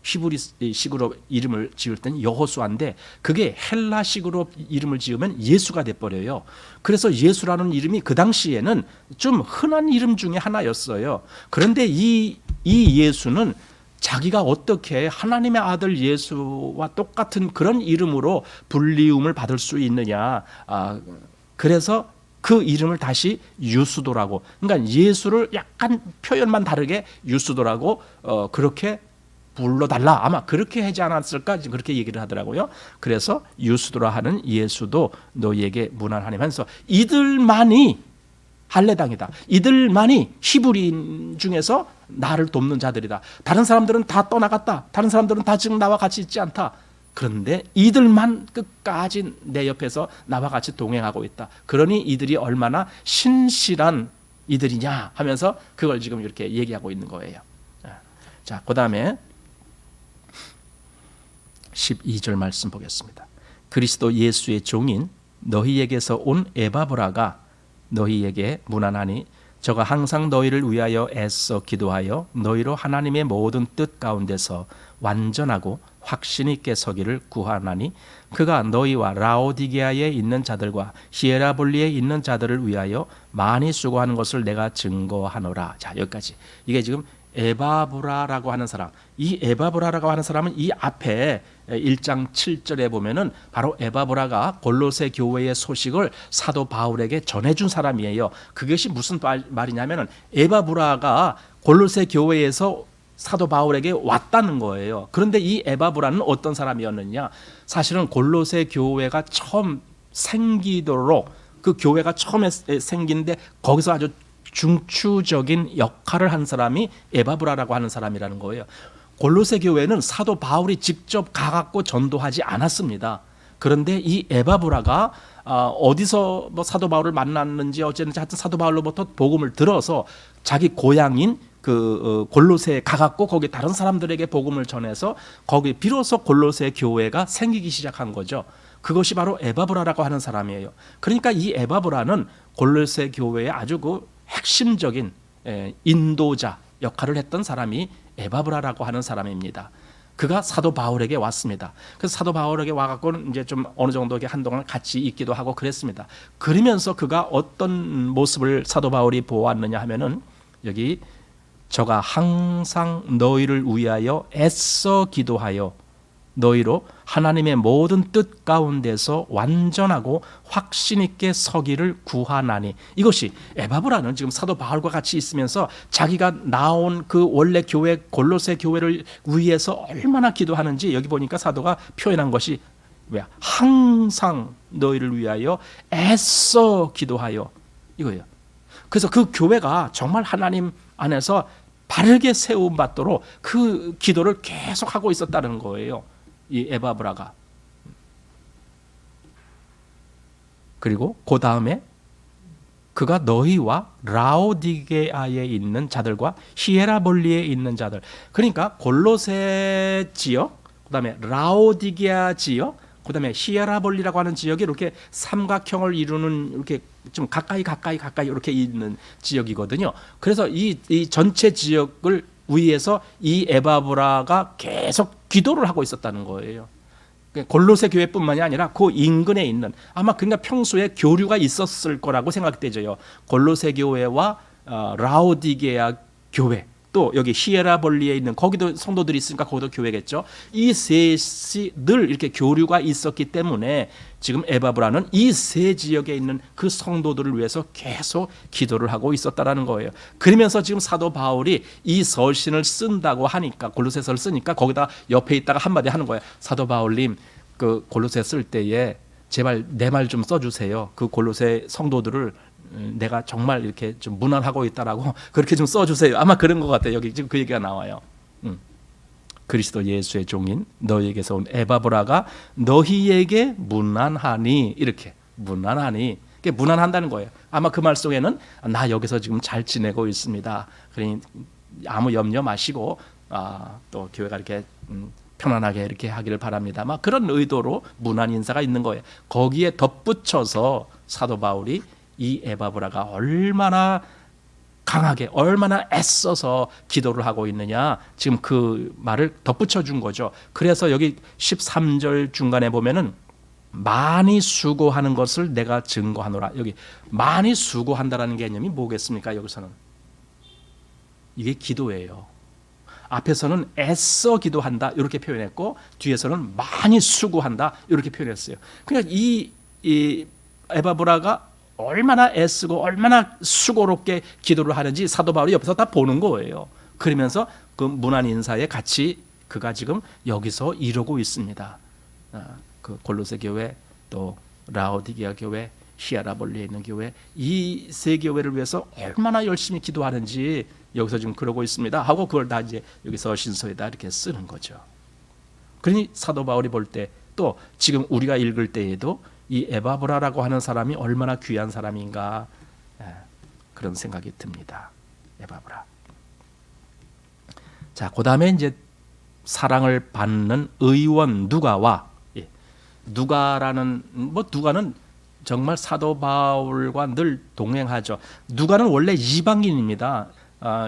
히브리식으로 이름을 지을 때는 여호수아인데 그게 헬라식으로 이름을 지으면 예수가 돼버려요. 그래서 예수라는 이름이 그 당시에는 좀 흔한 이름 중에 하나였어요. 그런데 이 예수는 자기가 어떻게 하나님의 아들 예수와 똑같은 그런 이름으로 불리움을 받을 수 있느냐. 그래서 그 이름을 다시 유스도라고. 그러니까 예수를 약간 표현만 다르게 유스도라고 그렇게 불러달라. 아마 그렇게 하지 않았을까 그렇게 얘기를 하더라고요. 그래서 유스도라 하는 예수도 너희에게 무난하니 하면서 이들만이 할례당이다. 이들만이 히브리인 중에서 나를 돕는 자들이다. 다른 사람들은 다 떠나갔다. 다른 사람들은 다 지금 나와 같이 있지 않다. 그런데 이들만 끝까지 내 옆에서 나와 같이 동행하고 있다. 그러니 이들이 얼마나 신실한 이들이냐 하면서 그걸 지금 이렇게 얘기하고 있는 거예요. 자, 그 다음에 12절 말씀 보겠습니다. 그리스도 예수의 종인 너희에게서 온 에바브라가 너희에게 무난하니 저가 항상 너희를 위하여 애써 기도하여 너희로 하나님의 모든 뜻 가운데서 완전하고 확신 있게 서기를 구하나니 그가 너희와 라오디게아에 있는 자들과 히에라볼리에 있는 자들을 위하여 많이 수고하는 것을 내가 증거하노라. 자, 여기까지. 이게 지금 에바브라라고 하는 사람, 이 에바브라라고 하는 사람은 이 앞에 1장 7절에 보면은 바로 에바브라가 골로새 교회의 소식을 사도 바울에게 전해준 사람이에요. 그것이 무슨 말이냐면은 에바브라가 골로새 교회에서 사도 바울에게 왔다는 거예요. 그런데 이 에바브라는 어떤 사람이었느냐? 사실은 골로새 교회가 처음 생기도록 그 교회가 처음에 생긴데 거기서 아주 중추적인 역할을 한 사람이 에바브라라고 하는 사람이라는 거예요. 골로새 교회는 사도 바울이 직접 가갖고 전도하지 않았습니다. 그런데 이 에바브라가 어디서 뭐 사도 바울을 만났는지 어쨌든지 하여튼 사도 바울로부터 복음을 들어서 자기 고향인 그 골로새에 가갖고 거기 다른 사람들에게 복음을 전해서 거기 비로소 골로새 교회가 생기기 시작한 거죠. 그것이 바로 에바브라라고 하는 사람이에요. 그러니까 이 에바브라는 골로새 교회의 아주 그 핵심적인 인도자 역할을 했던 사람이 에바브라라고 하는 사람입니다. 그가 사도 바울에게 왔습니다. 그래서 사도 바울에게 와갖고는 이제 좀 어느 정도 한동안 같이 있기도 하고 그랬습니다. 그러면서 그가 어떤 모습을 사도 바울이 보았느냐 하면은 여기 저가 항상 너희를 위하여 애써 기도하여 너희로 하나님의 모든 뜻 가운데서 완전하고 확신 있게 서기를 구하나니. 이것이 에바브라는 지금 사도 바울과 같이 있으면서 자기가 나온 그 원래 교회 골로새 교회를 위해서 얼마나 기도하는지 여기 보니까 사도가 표현한 것이 뭐야? 항상 너희를 위하여 애써 기도하여, 이거예요. 그래서 그 교회가 정말 하나님 안에서 바르게 세움받도록 그 기도를 계속하고 있었다는 거예요, 이 에바브라가. 그리고 그 다음에 그가 너희와 라오디게아에 있는 자들과 히에라볼리에 있는 자들, 그러니까 골로새 지역, 그 다음에 라오디게아 지역, 그 다음에 히에라볼리라고 하는 지역이 이렇게 삼각형을 이루는, 이렇게 좀 가까이 이렇게 있는 지역이거든요. 그래서 이 전체 지역을 위해서 이 에바브라가 계속 기도를 하고 있었다는 거예요. 골로새 교회뿐만이 아니라 그 인근에 있는, 아마 그러니까 평소에 교류가 있었을 거라고 생각되죠. 골로새 교회와 라오디게아 교회, 또 여기 히에라볼리에 있는, 거기도 성도들이 있으니까 거기도 교회겠죠. 이 셋이 늘 이렇게 교류가 있었기 때문에 지금 에바브라는 이 세 지역에 있는 그 성도들을 위해서 계속 기도를 하고 있었다라는 거예요. 그러면서 지금 사도 바울이 이 서신을 쓴다고 하니까, 골로새서를 쓰니까 거기다 옆에 있다가 한마디 하는 거예요. 사도 바울님, 그 골로새 쓸 때에 제발 내 말 좀 써주세요. 그 골로새 성도들을 내가 정말 이렇게 좀 무난하고 있다라고 그렇게 좀 써주세요. 아마 그런 것 같아요. 여기 지금 그 얘기가 나와요. 그리스도 예수의 종인 너희에게서 온 에바브라가 너희에게 무난하니, 이렇게 무난하니, 무난한다는 거예요. 아마 그 말 속에는 나 여기서 지금 잘 지내고 있습니다. 그러니 아무 염려 마시고 또 교회가 이렇게 편안하게 이렇게 하기를 바랍니다. 막 그런 의도로 무난 인사가 있는 거예요. 거기에 덧붙여서 사도 바울이 이 에바브라가 얼마나 강하게, 얼마나 애써서 기도를 하고 있느냐, 지금 그 말을 덧붙여 준 거죠. 그래서 여기 13절 중간에 보면은 많이 수고하는 것을 내가 증거하노라. 여기 많이 수고한다라는 개념이 뭐겠습니까? 여기서는 이게 기도예요. 앞에서는 애써 기도한다 이렇게 표현했고, 뒤에서는 많이 수고한다 이렇게 표현했어요. 그러니까 이 에바브라가 얼마나 애쓰고 얼마나 수고롭게 기도를 하는지 사도 바울이 옆에서 다 보는 거예요. 그러면서 그 무난 인사에 같이 그가 지금 여기서 이루고 있습니다. 그 골로새 교회, 또 라오디게아 교회, 히에라볼리에 있는 교회, 이 세 교회를 위해서 얼마나 열심히 기도하는지 여기서 지금 그러고 있습니다 하고, 그걸 다 이제 여기서 신서에다 이렇게 쓰는 거죠. 그러니 사도 바울이 볼 때, 또 지금 우리가 읽을 때에도 이 에바브라라고 하는 사람이 얼마나 귀한 사람인가, 그런 생각이 듭니다. 에바브라. 자, 그 다음에 이제 사랑을 받는 의원 누가와, 누가라는, 누가는 정말 사도 바울과 늘 동행하죠. 누가는 원래 이방인입니다.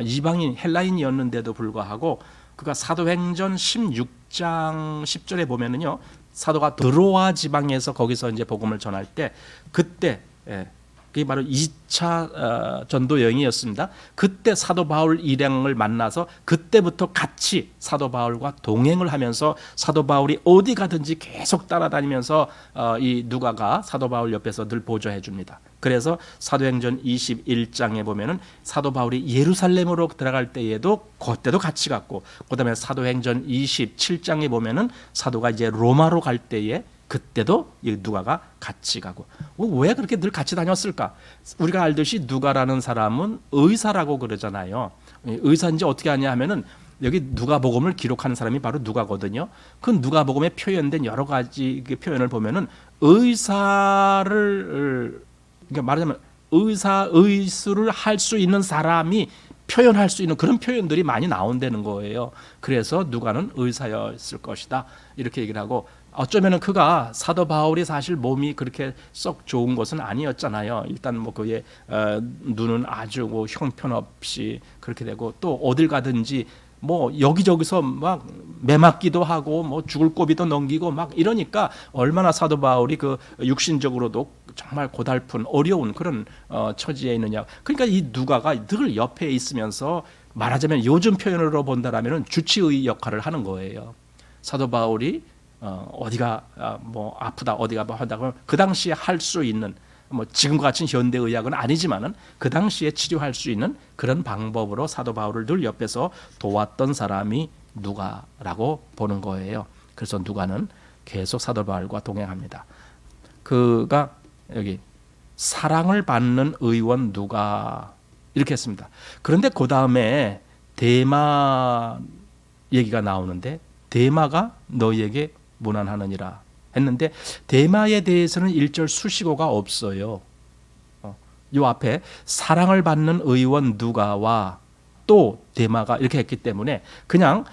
이방인, 헬라인이었는데도 불구하고 그가 사도행전 16장 10절에 보면은요, 사도가 드로아 지방에서 거기서 이제 복음을 전할 때, 그때 그게 바로 2차 전도 여행이었습니다. 그때 사도 바울 일행을 만나서 그때부터 같이 사도 바울과 동행을 하면서 사도 바울이 어디 가든지 계속 따라다니면서 이 누가가 사도 바울 옆에서 늘 보조해 줍니다. 그래서 사도행전 21장에 보면은 사도 바울이 예루살렘으로 들어갈 때에도 그때도 같이 갔고, 그다음에 사도행전 27장에 보면은 사도가 이제 로마로 갈 때에 그때도 누가가 같이 가고. 왜 그렇게 늘 같이 다녔을까? 우리가 알듯이 누가라는 사람은 의사라고 그러잖아요. 의사인지 어떻게 하냐 하면은 여기 누가복음을 기록하는 사람이 바로 누가거든요. 그 누가복음에 표현된 여러 가지 표현을 보면은 의사를, 그러니까 말하자면 의술을 할 수 있는 사람이 표현할 수 있는 그런 표현들이 많이 나온다는 거예요. 그래서 누가는 의사였을 것이다 이렇게 얘기를 하고, 어쩌면은 그가 사도 바울이 사실 몸이 그렇게 썩 좋은 것은 아니었잖아요. 일단 뭐 그의 눈은 아주 뭐 형편없이 그렇게 되고, 또 어딜 가든지 뭐 여기저기서 막 매맞기도 하고 뭐 죽을 고비도 넘기고 막 이러니까 얼마나 사도 바울이 그 육신적으로도 정말 고달픈 어려운 그런 처지에 있느냐. 그러니까 이 누가가 늘 옆에 있으면서, 말하자면 요즘 표현으로 본다라면은 주치의 역할을 하는 거예요. 사도 바울이 어디가 뭐 아프다 어디가 뭐 하다 그러면 그 당시에 할 수 있는 뭐 지금과 같은 현대 의학은 아니지만은 그 당시에 치료할 수 있는 그런 방법으로 사도 바울을 늘 옆에서 도왔던 사람이 누가라고 보는 거예요. 그래서 누가는 계속 사도 바울과 동행합니다. 그가 여기 사랑을 받는 의원 누가 이렇게 했습니다. 그런데 그 다음에 데마 얘기가 나오는데 데마가 너희에게 문안하느니라 했는데 데마에 대해서는 1절 수식어가 없어요. 요 앞에 사랑을 받는 의원 누가와 또 데마가 이렇게 했기 때문에 그냥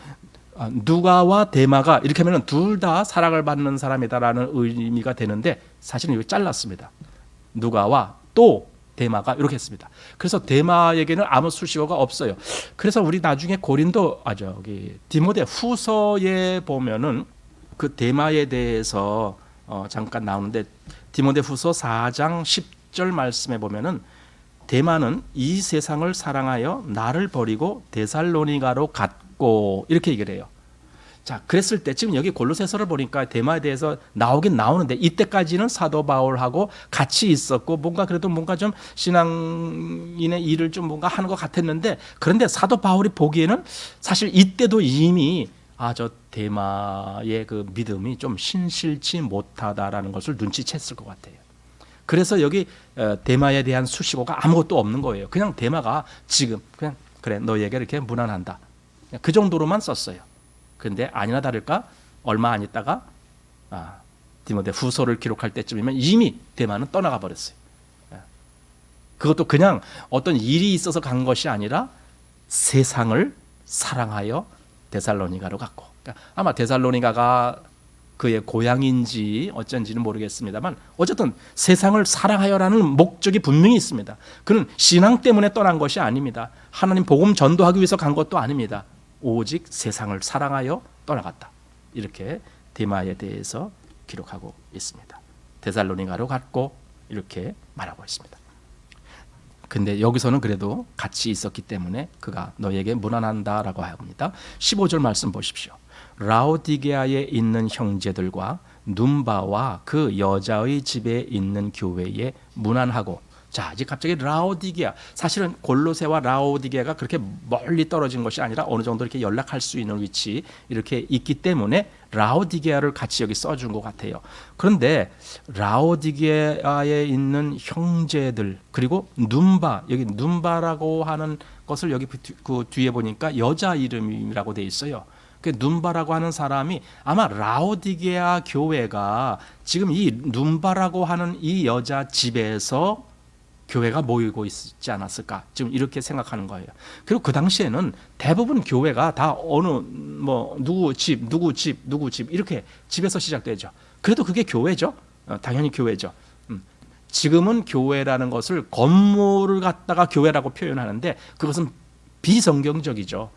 누가와 데마가 이렇게 하면 둘 다 사랑을 받는 사람이다라는 의미가 되는데 사실은 여기 잘랐습니다. 누가와 또 데마가 이렇게 했습니다. 그래서 데마에게는 아무 수식어가 없어요. 그래서 우리 나중에 디모데 후서에 보면은 그 데마에 대해서 잠깐 나오는데 디모데 후서 4장 10절 말씀에 보면은 데마는 이 세상을 사랑하여 나를 버리고 데살로니가로 갔고 이렇게 얘기를 해요. 자, 그랬을 때 지금 여기 골로새서를 보니까 데마에 대해서 나오긴 나오는데 이때까지는 사도 바울하고 같이 있었고 뭔가 그래도 뭔가 좀 신앙인의 일을 좀 뭔가 하는 것 같았는데 그런데 사도 바울이 보기에는 사실 이때도 이미 저 데마의 그 믿음이 좀 신실치 못하다라는 것을 눈치챘을 것 같아요. 그래서 여기 데마에 대한 수식어가 아무것도 없는 거예요. 그냥 데마가 지금 그냥 그래 너희에게 이렇게 문안한다. 그 정도로만 썼어요. 그런데 아니나 다를까 얼마 안 있다가 디모데 후서를 기록할 때쯤이면 이미 데마는 떠나가 버렸어요. 그것도 그냥 어떤 일이 있어서 간 것이 아니라 세상을 사랑하여 데살로니가로 갔고 그러니까 아마 데살로니가가 그의 고향인지 어쩐지는 모르겠습니다만 어쨌든 세상을 사랑하여라는 목적이 분명히 있습니다. 그는 신앙 때문에 떠난 것이 아닙니다. 하나님 복음 전도하기 위해서 간 것도 아닙니다. 오직 세상을 사랑하여 떠나갔다. 이렇게 데마에 대해서 기록하고 있습니다. 데살로니가로 갔고 이렇게 말하고 있습니다. 근데 여기서는 그래도 같이 있었기 때문에 그가 너에게 문안한다라고 합니다. 15절 말씀 보십시오. 라오디게아에 있는 형제들과 눈바와 그 여자의 집에 있는 교회에 문안하고 자, 이제 갑자기 라오디게아 사실은 골로새와 라오디게아가 그렇게 멀리 떨어진 것이 아니라 어느 정도 이렇게 연락할 수 있는 위치 이렇게 있기 때문에 라오디게아를 같이 여기 써준 것 같아요. 그런데 라오디게아에 있는 형제들 그리고 눈바 여기 눈바라고 하는 것을 여기 그 뒤에 보니까 여자 이름이라고 돼 있어요. 그 눈바라고 하는 사람이 아마 라오디게아 교회가 지금 이 눈바라고 하는 이 여자 집에서 교회가 모이고 있지 않았을까 지금 이렇게 생각하는 거예요. 그리고 그 당시에는 대부분 교회가 다 어느 뭐 누구 집 이렇게 집에서 시작되죠. 그래도 그게 교회죠. 당연히 교회죠. 지금은 교회라는 것을 건물을 갖다가 교회라고 표현하는데 그것은 비성경적이죠.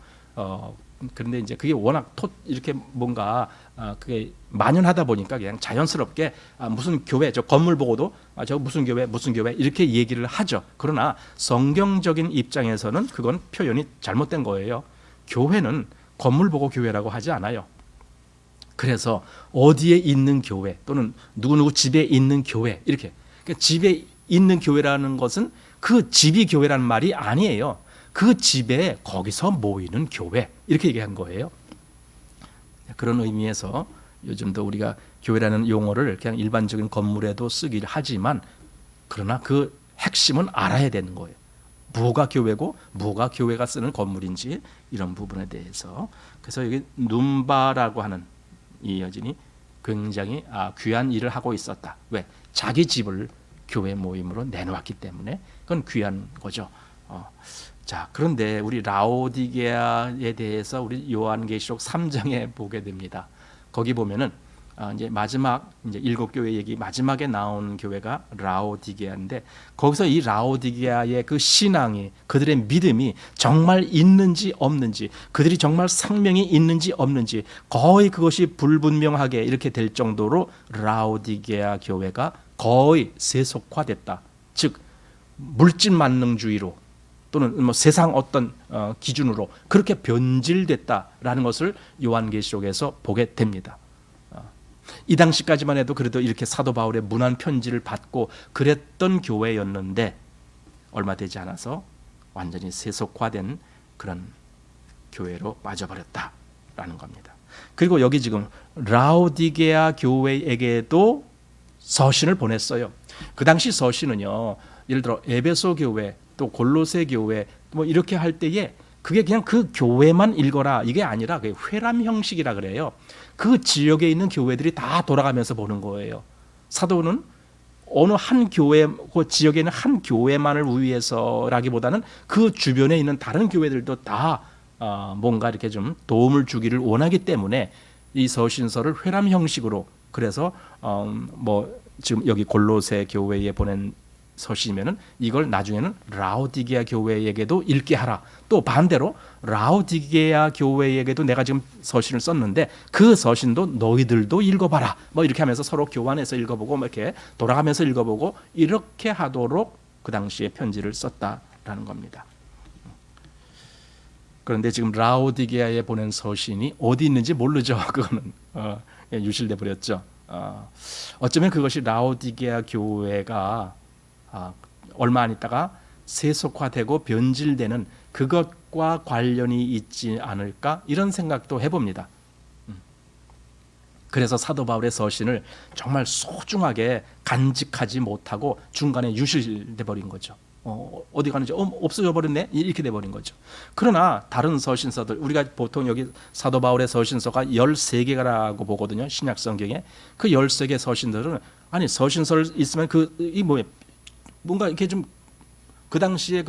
그런데 이제 그게 워낙 이렇게 뭔가 그게 만연하다 보니까 그냥 자연스럽게 무슨 교회 저 건물 보고도 저 무슨 교회 이렇게 얘기를 하죠. 그러나 성경적인 입장에서는 그건 표현이 잘못된 거예요. 교회는 건물 보고 교회라고 하지 않아요. 그래서 어디에 있는 교회 또는 누구누구 집에 있는 교회 이렇게 그러니까 집에 있는 교회라는 것은 그 집이 교회라는 말이 아니에요. 그 집에 거기서 모이는 교회 이렇게 얘기한 거예요. 그런 의미에서 요즘도 우리가 교회라는 용어를 그냥 일반적인 건물에도 쓰기를 하지만 그러나 그 핵심은 알아야 되는 거예요. 뭐가 교회고 뭐가 교회가 쓰는 건물인지 이런 부분에 대해서 그래서 여기 눈바라고 하는 이 여진이 굉장히 귀한 일을 하고 있었다. 왜? 자기 집을 교회 모임으로 내놓았기 때문에 그건 귀한 거죠. 자, 그런데 우리 라오디게아에 대해서 우리 요한계시록 3장에 보게 됩니다. 거기 보면은 이제 마지막 이제 7교회 얘기 마지막에 나온 교회가 라오디게아인데 거기서 이 라오디게아의 그 신앙이 그들의 믿음이 정말 있는지 없는지 그들이 정말 생명이 있는지 없는지 거의 그것이 불분명하게 이렇게 될 정도로 라오디게아 교회가 거의 세속화됐다. 즉 물질 만능주의로 또는 뭐 세상 어떤 기준으로 그렇게 변질됐다라는 것을 요한계시록에서 보게 됩니다. 이 당시까지만 해도 그래도 이렇게 사도 바울의 문안 편지를 받고 그랬던 교회였는데 얼마 되지 않아서 완전히 세속화된 그런 교회로 빠져버렸다라는 겁니다. 그리고 여기 지금 라오디게아 교회에게도 서신을 보냈어요. 그 당시 서신은요, 예를 들어 에베소 교회 또 골로새 교회 뭐 이렇게 할 때에 그게 그냥 그 교회만 읽어라 이게 아니라 회람 형식이라 그래요. 그 지역에 있는 교회들이 다 돌아가면서 보는 거예요. 사도는 어느 한 교회, 그 지역에 있는 한 교회만을 위해서라기보다는 그 주변에 있는 다른 교회들도 다 뭔가 이렇게 좀 도움을 주기를 원하기 때문에 이 서신서를 회람 형식으로, 그래서 뭐 지금 여기 골로새 교회에 보낸 서신이면은 이걸 나중에는 라오디게아 교회에게도 읽게 하라. 또 반대로 라오디게아 교회에게도 내가 지금 서신을 썼는데 그 서신도 너희들도 읽어봐라. 뭐 이렇게 하면서 서로 교환해서 읽어보고 뭐 이렇게 돌아가면서 읽어보고 이렇게 하도록 그 당시에 편지를 썼다라는 겁니다. 그런데 지금 라오디게아에 보낸 서신이 어디 있는지 모르죠. 그거는 유실돼 버렸죠. 어쩌면 그것이 라오디게아 교회가 얼마 안 있다가 세속화되고 변질되는 그것과 관련이 있지 않을까 이런 생각도 해봅니다. 그래서 사도 바울의 서신을 정말 소중하게 간직하지 못하고 중간에 유실돼 버린 거죠. 어디 가는지 없어져 버렸네 이렇게 돼 버린 거죠. 그러나 다른 서신서들, 우리가 보통 여기 사도 바울의 서신서가 13개라고 보거든요. 신약 성경에. 그 13개 서신들은 아니 서신서를 있으면 이 뭐예요? 뭔가 이렇게 좀 그 당시에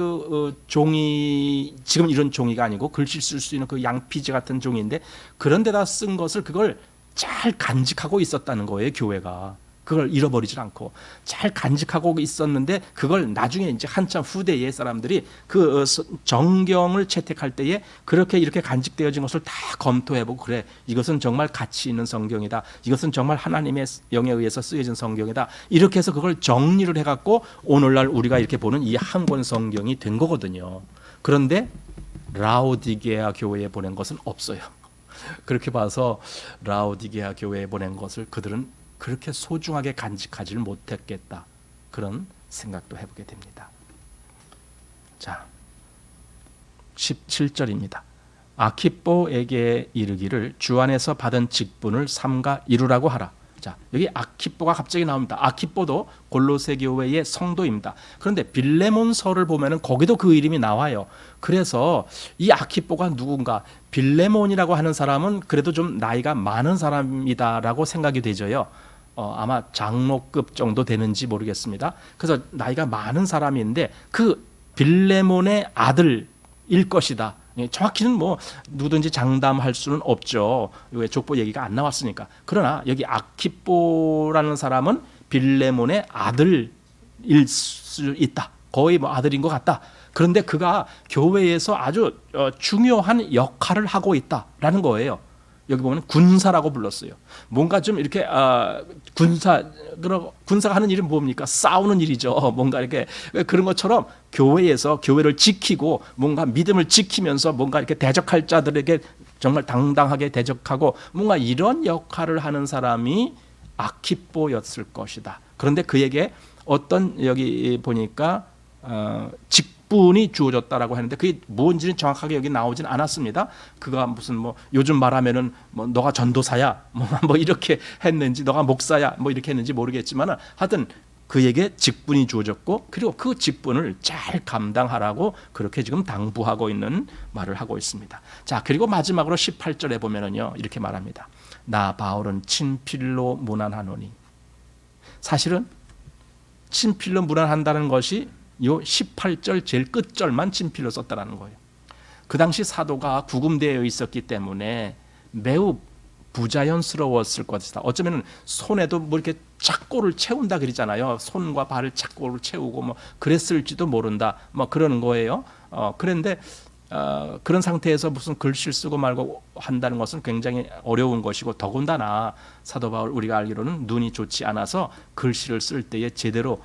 종이, 지금 이런 종이가 아니고 글씨 쓸 수 있는 그 양피지 같은 종이인데 그런 데다 쓴 것을 그걸 잘 간직하고 있었다는 거예요. 교회가 그걸 잃어버리질 않고 잘 간직하고 있었는데 그걸 나중에 이제 한참 후대의 사람들이 그 정경을 채택할 때에 그렇게 이렇게 간직되어진 것을 다 검토해보고 그래 이것은 정말 가치 있는 성경이다, 이것은 정말 하나님의 영에 의해서 쓰여진 성경이다, 이렇게 해서 그걸 정리를 해갖고 오늘날 우리가 이렇게 보는 이 한 권 성경이 된 거거든요. 그런데 라오디게아 교회에 보낸 것은 없어요. 그렇게 봐서 라오디게아 교회에 보낸 것을 그들은 그렇게 소중하게 간직하지를 못했겠다, 그런 생각도 해보게 됩니다. 자, 17절입니다. 아키뽀에게 이르기를 주 안에서 받은 직분을 삼가 이루라고 하라. 자, 여기 아키뽀가 갑자기 나옵니다. 아키뽀도 골로새 교회의 성도입니다. 그런데 빌레몬서를 보면은 거기도 그 이름이 나와요. 그래서 이 아키뽀가 누군가, 빌레몬이라고 하는 사람은 그래도 좀 나이가 많은 사람이다라고 생각이 되죠요. 아마 장로급 정도 되는지 모르겠습니다. 그래서 나이가 많은 사람인데 그 빌레몬의 아들일 것이다. 정확히는 뭐 누구든지 장담할 수는 없죠. 왜 족보 얘기가 안 나왔으니까. 그러나 여기 아키뽀라는 사람은 빌레몬의 아들일 수 있다. 거의 뭐 아들인 것 같다. 그런데 그가 교회에서 아주 중요한 역할을 하고 있다라는 거예요. 여기 보면 군사라고 불렀어요. 뭔가 좀 이렇게 군사가 하는 일은 뭡니까? 싸우는 일이죠. 뭔가 이렇게 그런 것처럼 교회에서 교회를 지키고 뭔가 믿음을 지키면서 뭔가 이렇게 대적할 자들에게 정말 당당하게 대적하고 뭔가 이런 역할을 하는 사람이 아키뽀였을 것이다. 그런데 그에게 어떤, 여기 보니까 직분이 주어졌다라고 하는데 그게 뭔지는 정확하게 여기 나오진 않았습니다. 그가 무슨 뭐 요즘 말하면은 뭐 너가 전도사야 뭐 이렇게 했는지, 너가 목사야 뭐 이렇게 했는지 모르겠지만 하여튼 그에게 직분이 주어졌고 그리고 그 직분을 잘 감당하라고 그렇게 지금 당부하고 있는 말을 하고 있습니다. 자, 그리고 마지막으로 18절에 보면은요 이렇게 말합니다. 나 바울은 친필로 문안하노니. 사실은 친필로 문안한다는 것이 요 18절 제일 끝절만 친필로 썼다라는 거예요. 그 당시 사도가 구금되어 있었기 때문에 매우 부자연스러웠을 것이다. 어쩌면 손에도 뭐 이렇게 착고를 채운다 그러잖아요. 손과 발을 착고를 채우고 뭐 그랬을지도 모른다. 뭐 그러는 거예요. 그런데 그런 상태에서 무슨 글씨를 쓰고 말고 한다는 것은 굉장히 어려운 것이고, 더군다나 사도 바울 우리가 알기로는 눈이 좋지 않아서 글씨를 쓸 때에 제대로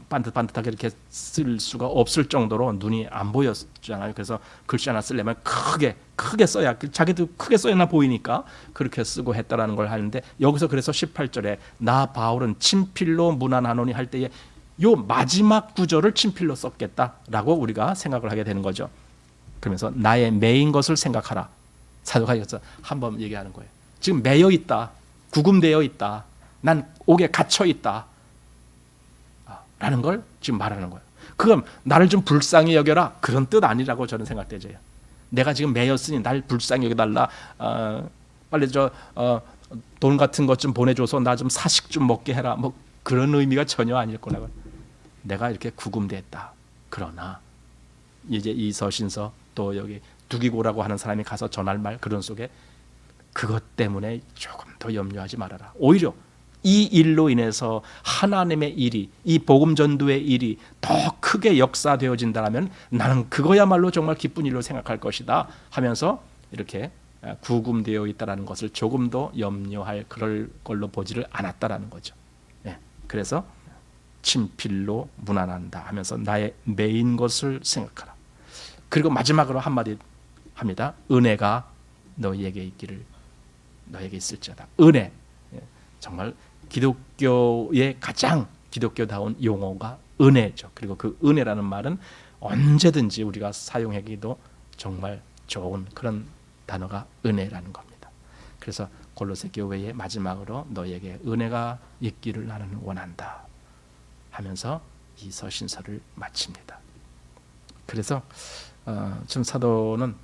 반듯반듯하게 이렇게 쓸 수가 없을 정도로 눈이 안 보였잖아요. 그래서 글씨 하나 쓰려면 크게 써야, 자기도 크게 써야 보이니까 그렇게 쓰고 했다라는 걸 하는데, 여기서 그래서 18절에 나 바울은 친필로 문안하노니 할 때에 요 마지막 구절을 친필로 썼겠다라고 우리가 생각을 하게 되는 거죠. 그러면서 나의 매인 것을 생각하라. 사도가 여기서 한번 얘기하는 거예요. 지금 매여 있다. 구금되어 있다. 난 옥에 갇혀 있다. 라는 걸 지금 말하는 거예요. 그럼 나를 좀 불쌍히 여겨라. 그런 뜻 아니라고 저는 생각되져요. 내가 지금 매였으니 날 불쌍히 여겨달라. 빨리 돈 같은 것 좀 보내줘서 나 좀 사식 좀 먹게 해라. 뭐 그런 의미가 전혀 아닐 거라고. 내가 이렇게 구금됐다. 그러나 이제 이 서신서 또 여기 두기고라고 하는 사람이 가서 전할 말 그런 속에 그것 때문에 조금 더 염려하지 말아라. 오히려 이 일로 인해서 하나님의 일이, 이 복음 전도의 일이 더 크게 역사되어진다면 나는 그거야말로 정말 기쁜 일로 생각할 것이다 하면서 이렇게 구금되어 있다는 것을 조금도 염려할 그럴 걸로 보지를 않았다라는 거죠. 그래서 친필로 문안한다 하면서 나의 매인 것을 생각하라. 그리고 마지막으로 한마디 합니다. 은혜가 너희에게 있기를, 너희에게 있을지어다. 은혜, 정말 기독교의 가장 기독교다운 용어가 은혜죠. 그리고 그 은혜라는 말은 언제든지 우리가 사용하기도 정말 좋은 그런 단어가 은혜라는 겁니다. 그래서 골로새 교회의 마지막으로 너희에게 은혜가 있기를 나는 원한다 하면서 이 서신서를 마칩니다. 그래서 지금 사도는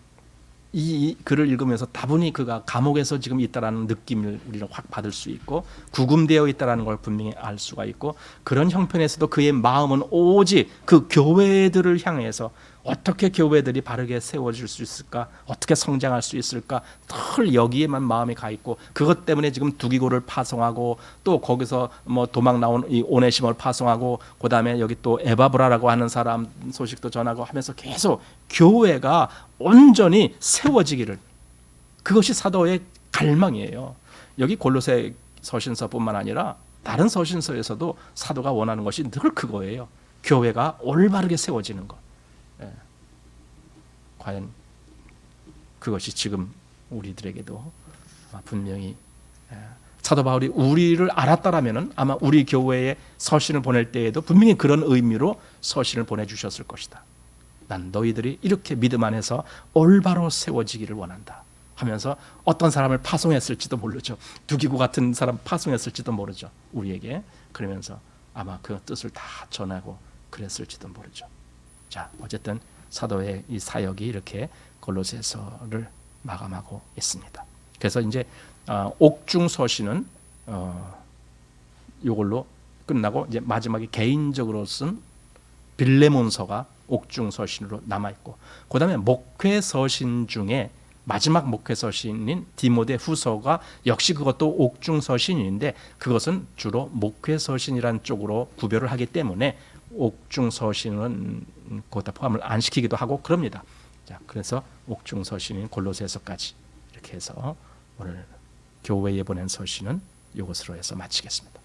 이 글을 읽으면서 다분히 그가 감옥에서 지금 있다라는 느낌을 우리는 확 받을 수 있고, 구금되어 있다라는 걸 분명히 알 수가 있고, 그런 형편에서도 그의 마음은 오직 그 교회들을 향해서 어떻게 교회들이 바르게 세워질 수 있을까, 어떻게 성장할 수 있을까, 늘 여기에만 마음이 가 있고, 그것 때문에 지금 두기고를 파송하고, 또 거기서 뭐 도망 나온 이 오네시모를 파송하고, 그 다음에 여기 또 에바브라라고 하는 사람 소식도 전하고 하면서 계속 교회가 온전히 세워지기를, 그것이 사도의 갈망이에요. 여기 골로새 서신서뿐만 아니라 다른 서신서에서도 사도가 원하는 것이 늘 그거예요. 교회가 올바르게 세워지는 것. 과연 그것이 지금 우리들에게도 분명히, 사도 바울이 우리를 알았다라면 아마 우리 교회에 서신을 보낼 때에도 분명히 그런 의미로 서신을 보내주셨을 것이다. 난 너희들이 이렇게 믿음 안에서 올바로 세워지기를 원한다 하면서 어떤 사람을 파송했을지도 모르죠. 두기고 같은 사람 파송했을지도 모르죠. 우리에게. 그러면서 아마 그 뜻을 다 전하고 그랬을지도 모르죠. 자, 어쨌든 사도의 이 사역이 이렇게 골로새서를 마감하고 있습니다. 그래서 이제 옥중 서신은 이걸로 끝나고, 이제 마지막에 개인적으로 쓴 빌레몬서가 옥중 서신으로 남아 있고, 그다음에 목회 서신 중에 마지막 목회 서신인 디모데 후서가 역시 그것도 옥중 서신인데, 그것은 주로 목회 서신이라는 쪽으로 구별을 하기 때문에 옥중 서신은 거기다 포함을 안 시키기도 하고 그럽니다. 자, 그래서 옥중 서신인 골로새서까지 이렇게 해서 오늘 교회에 보낸 서신은 이것으로 해서 마치겠습니다.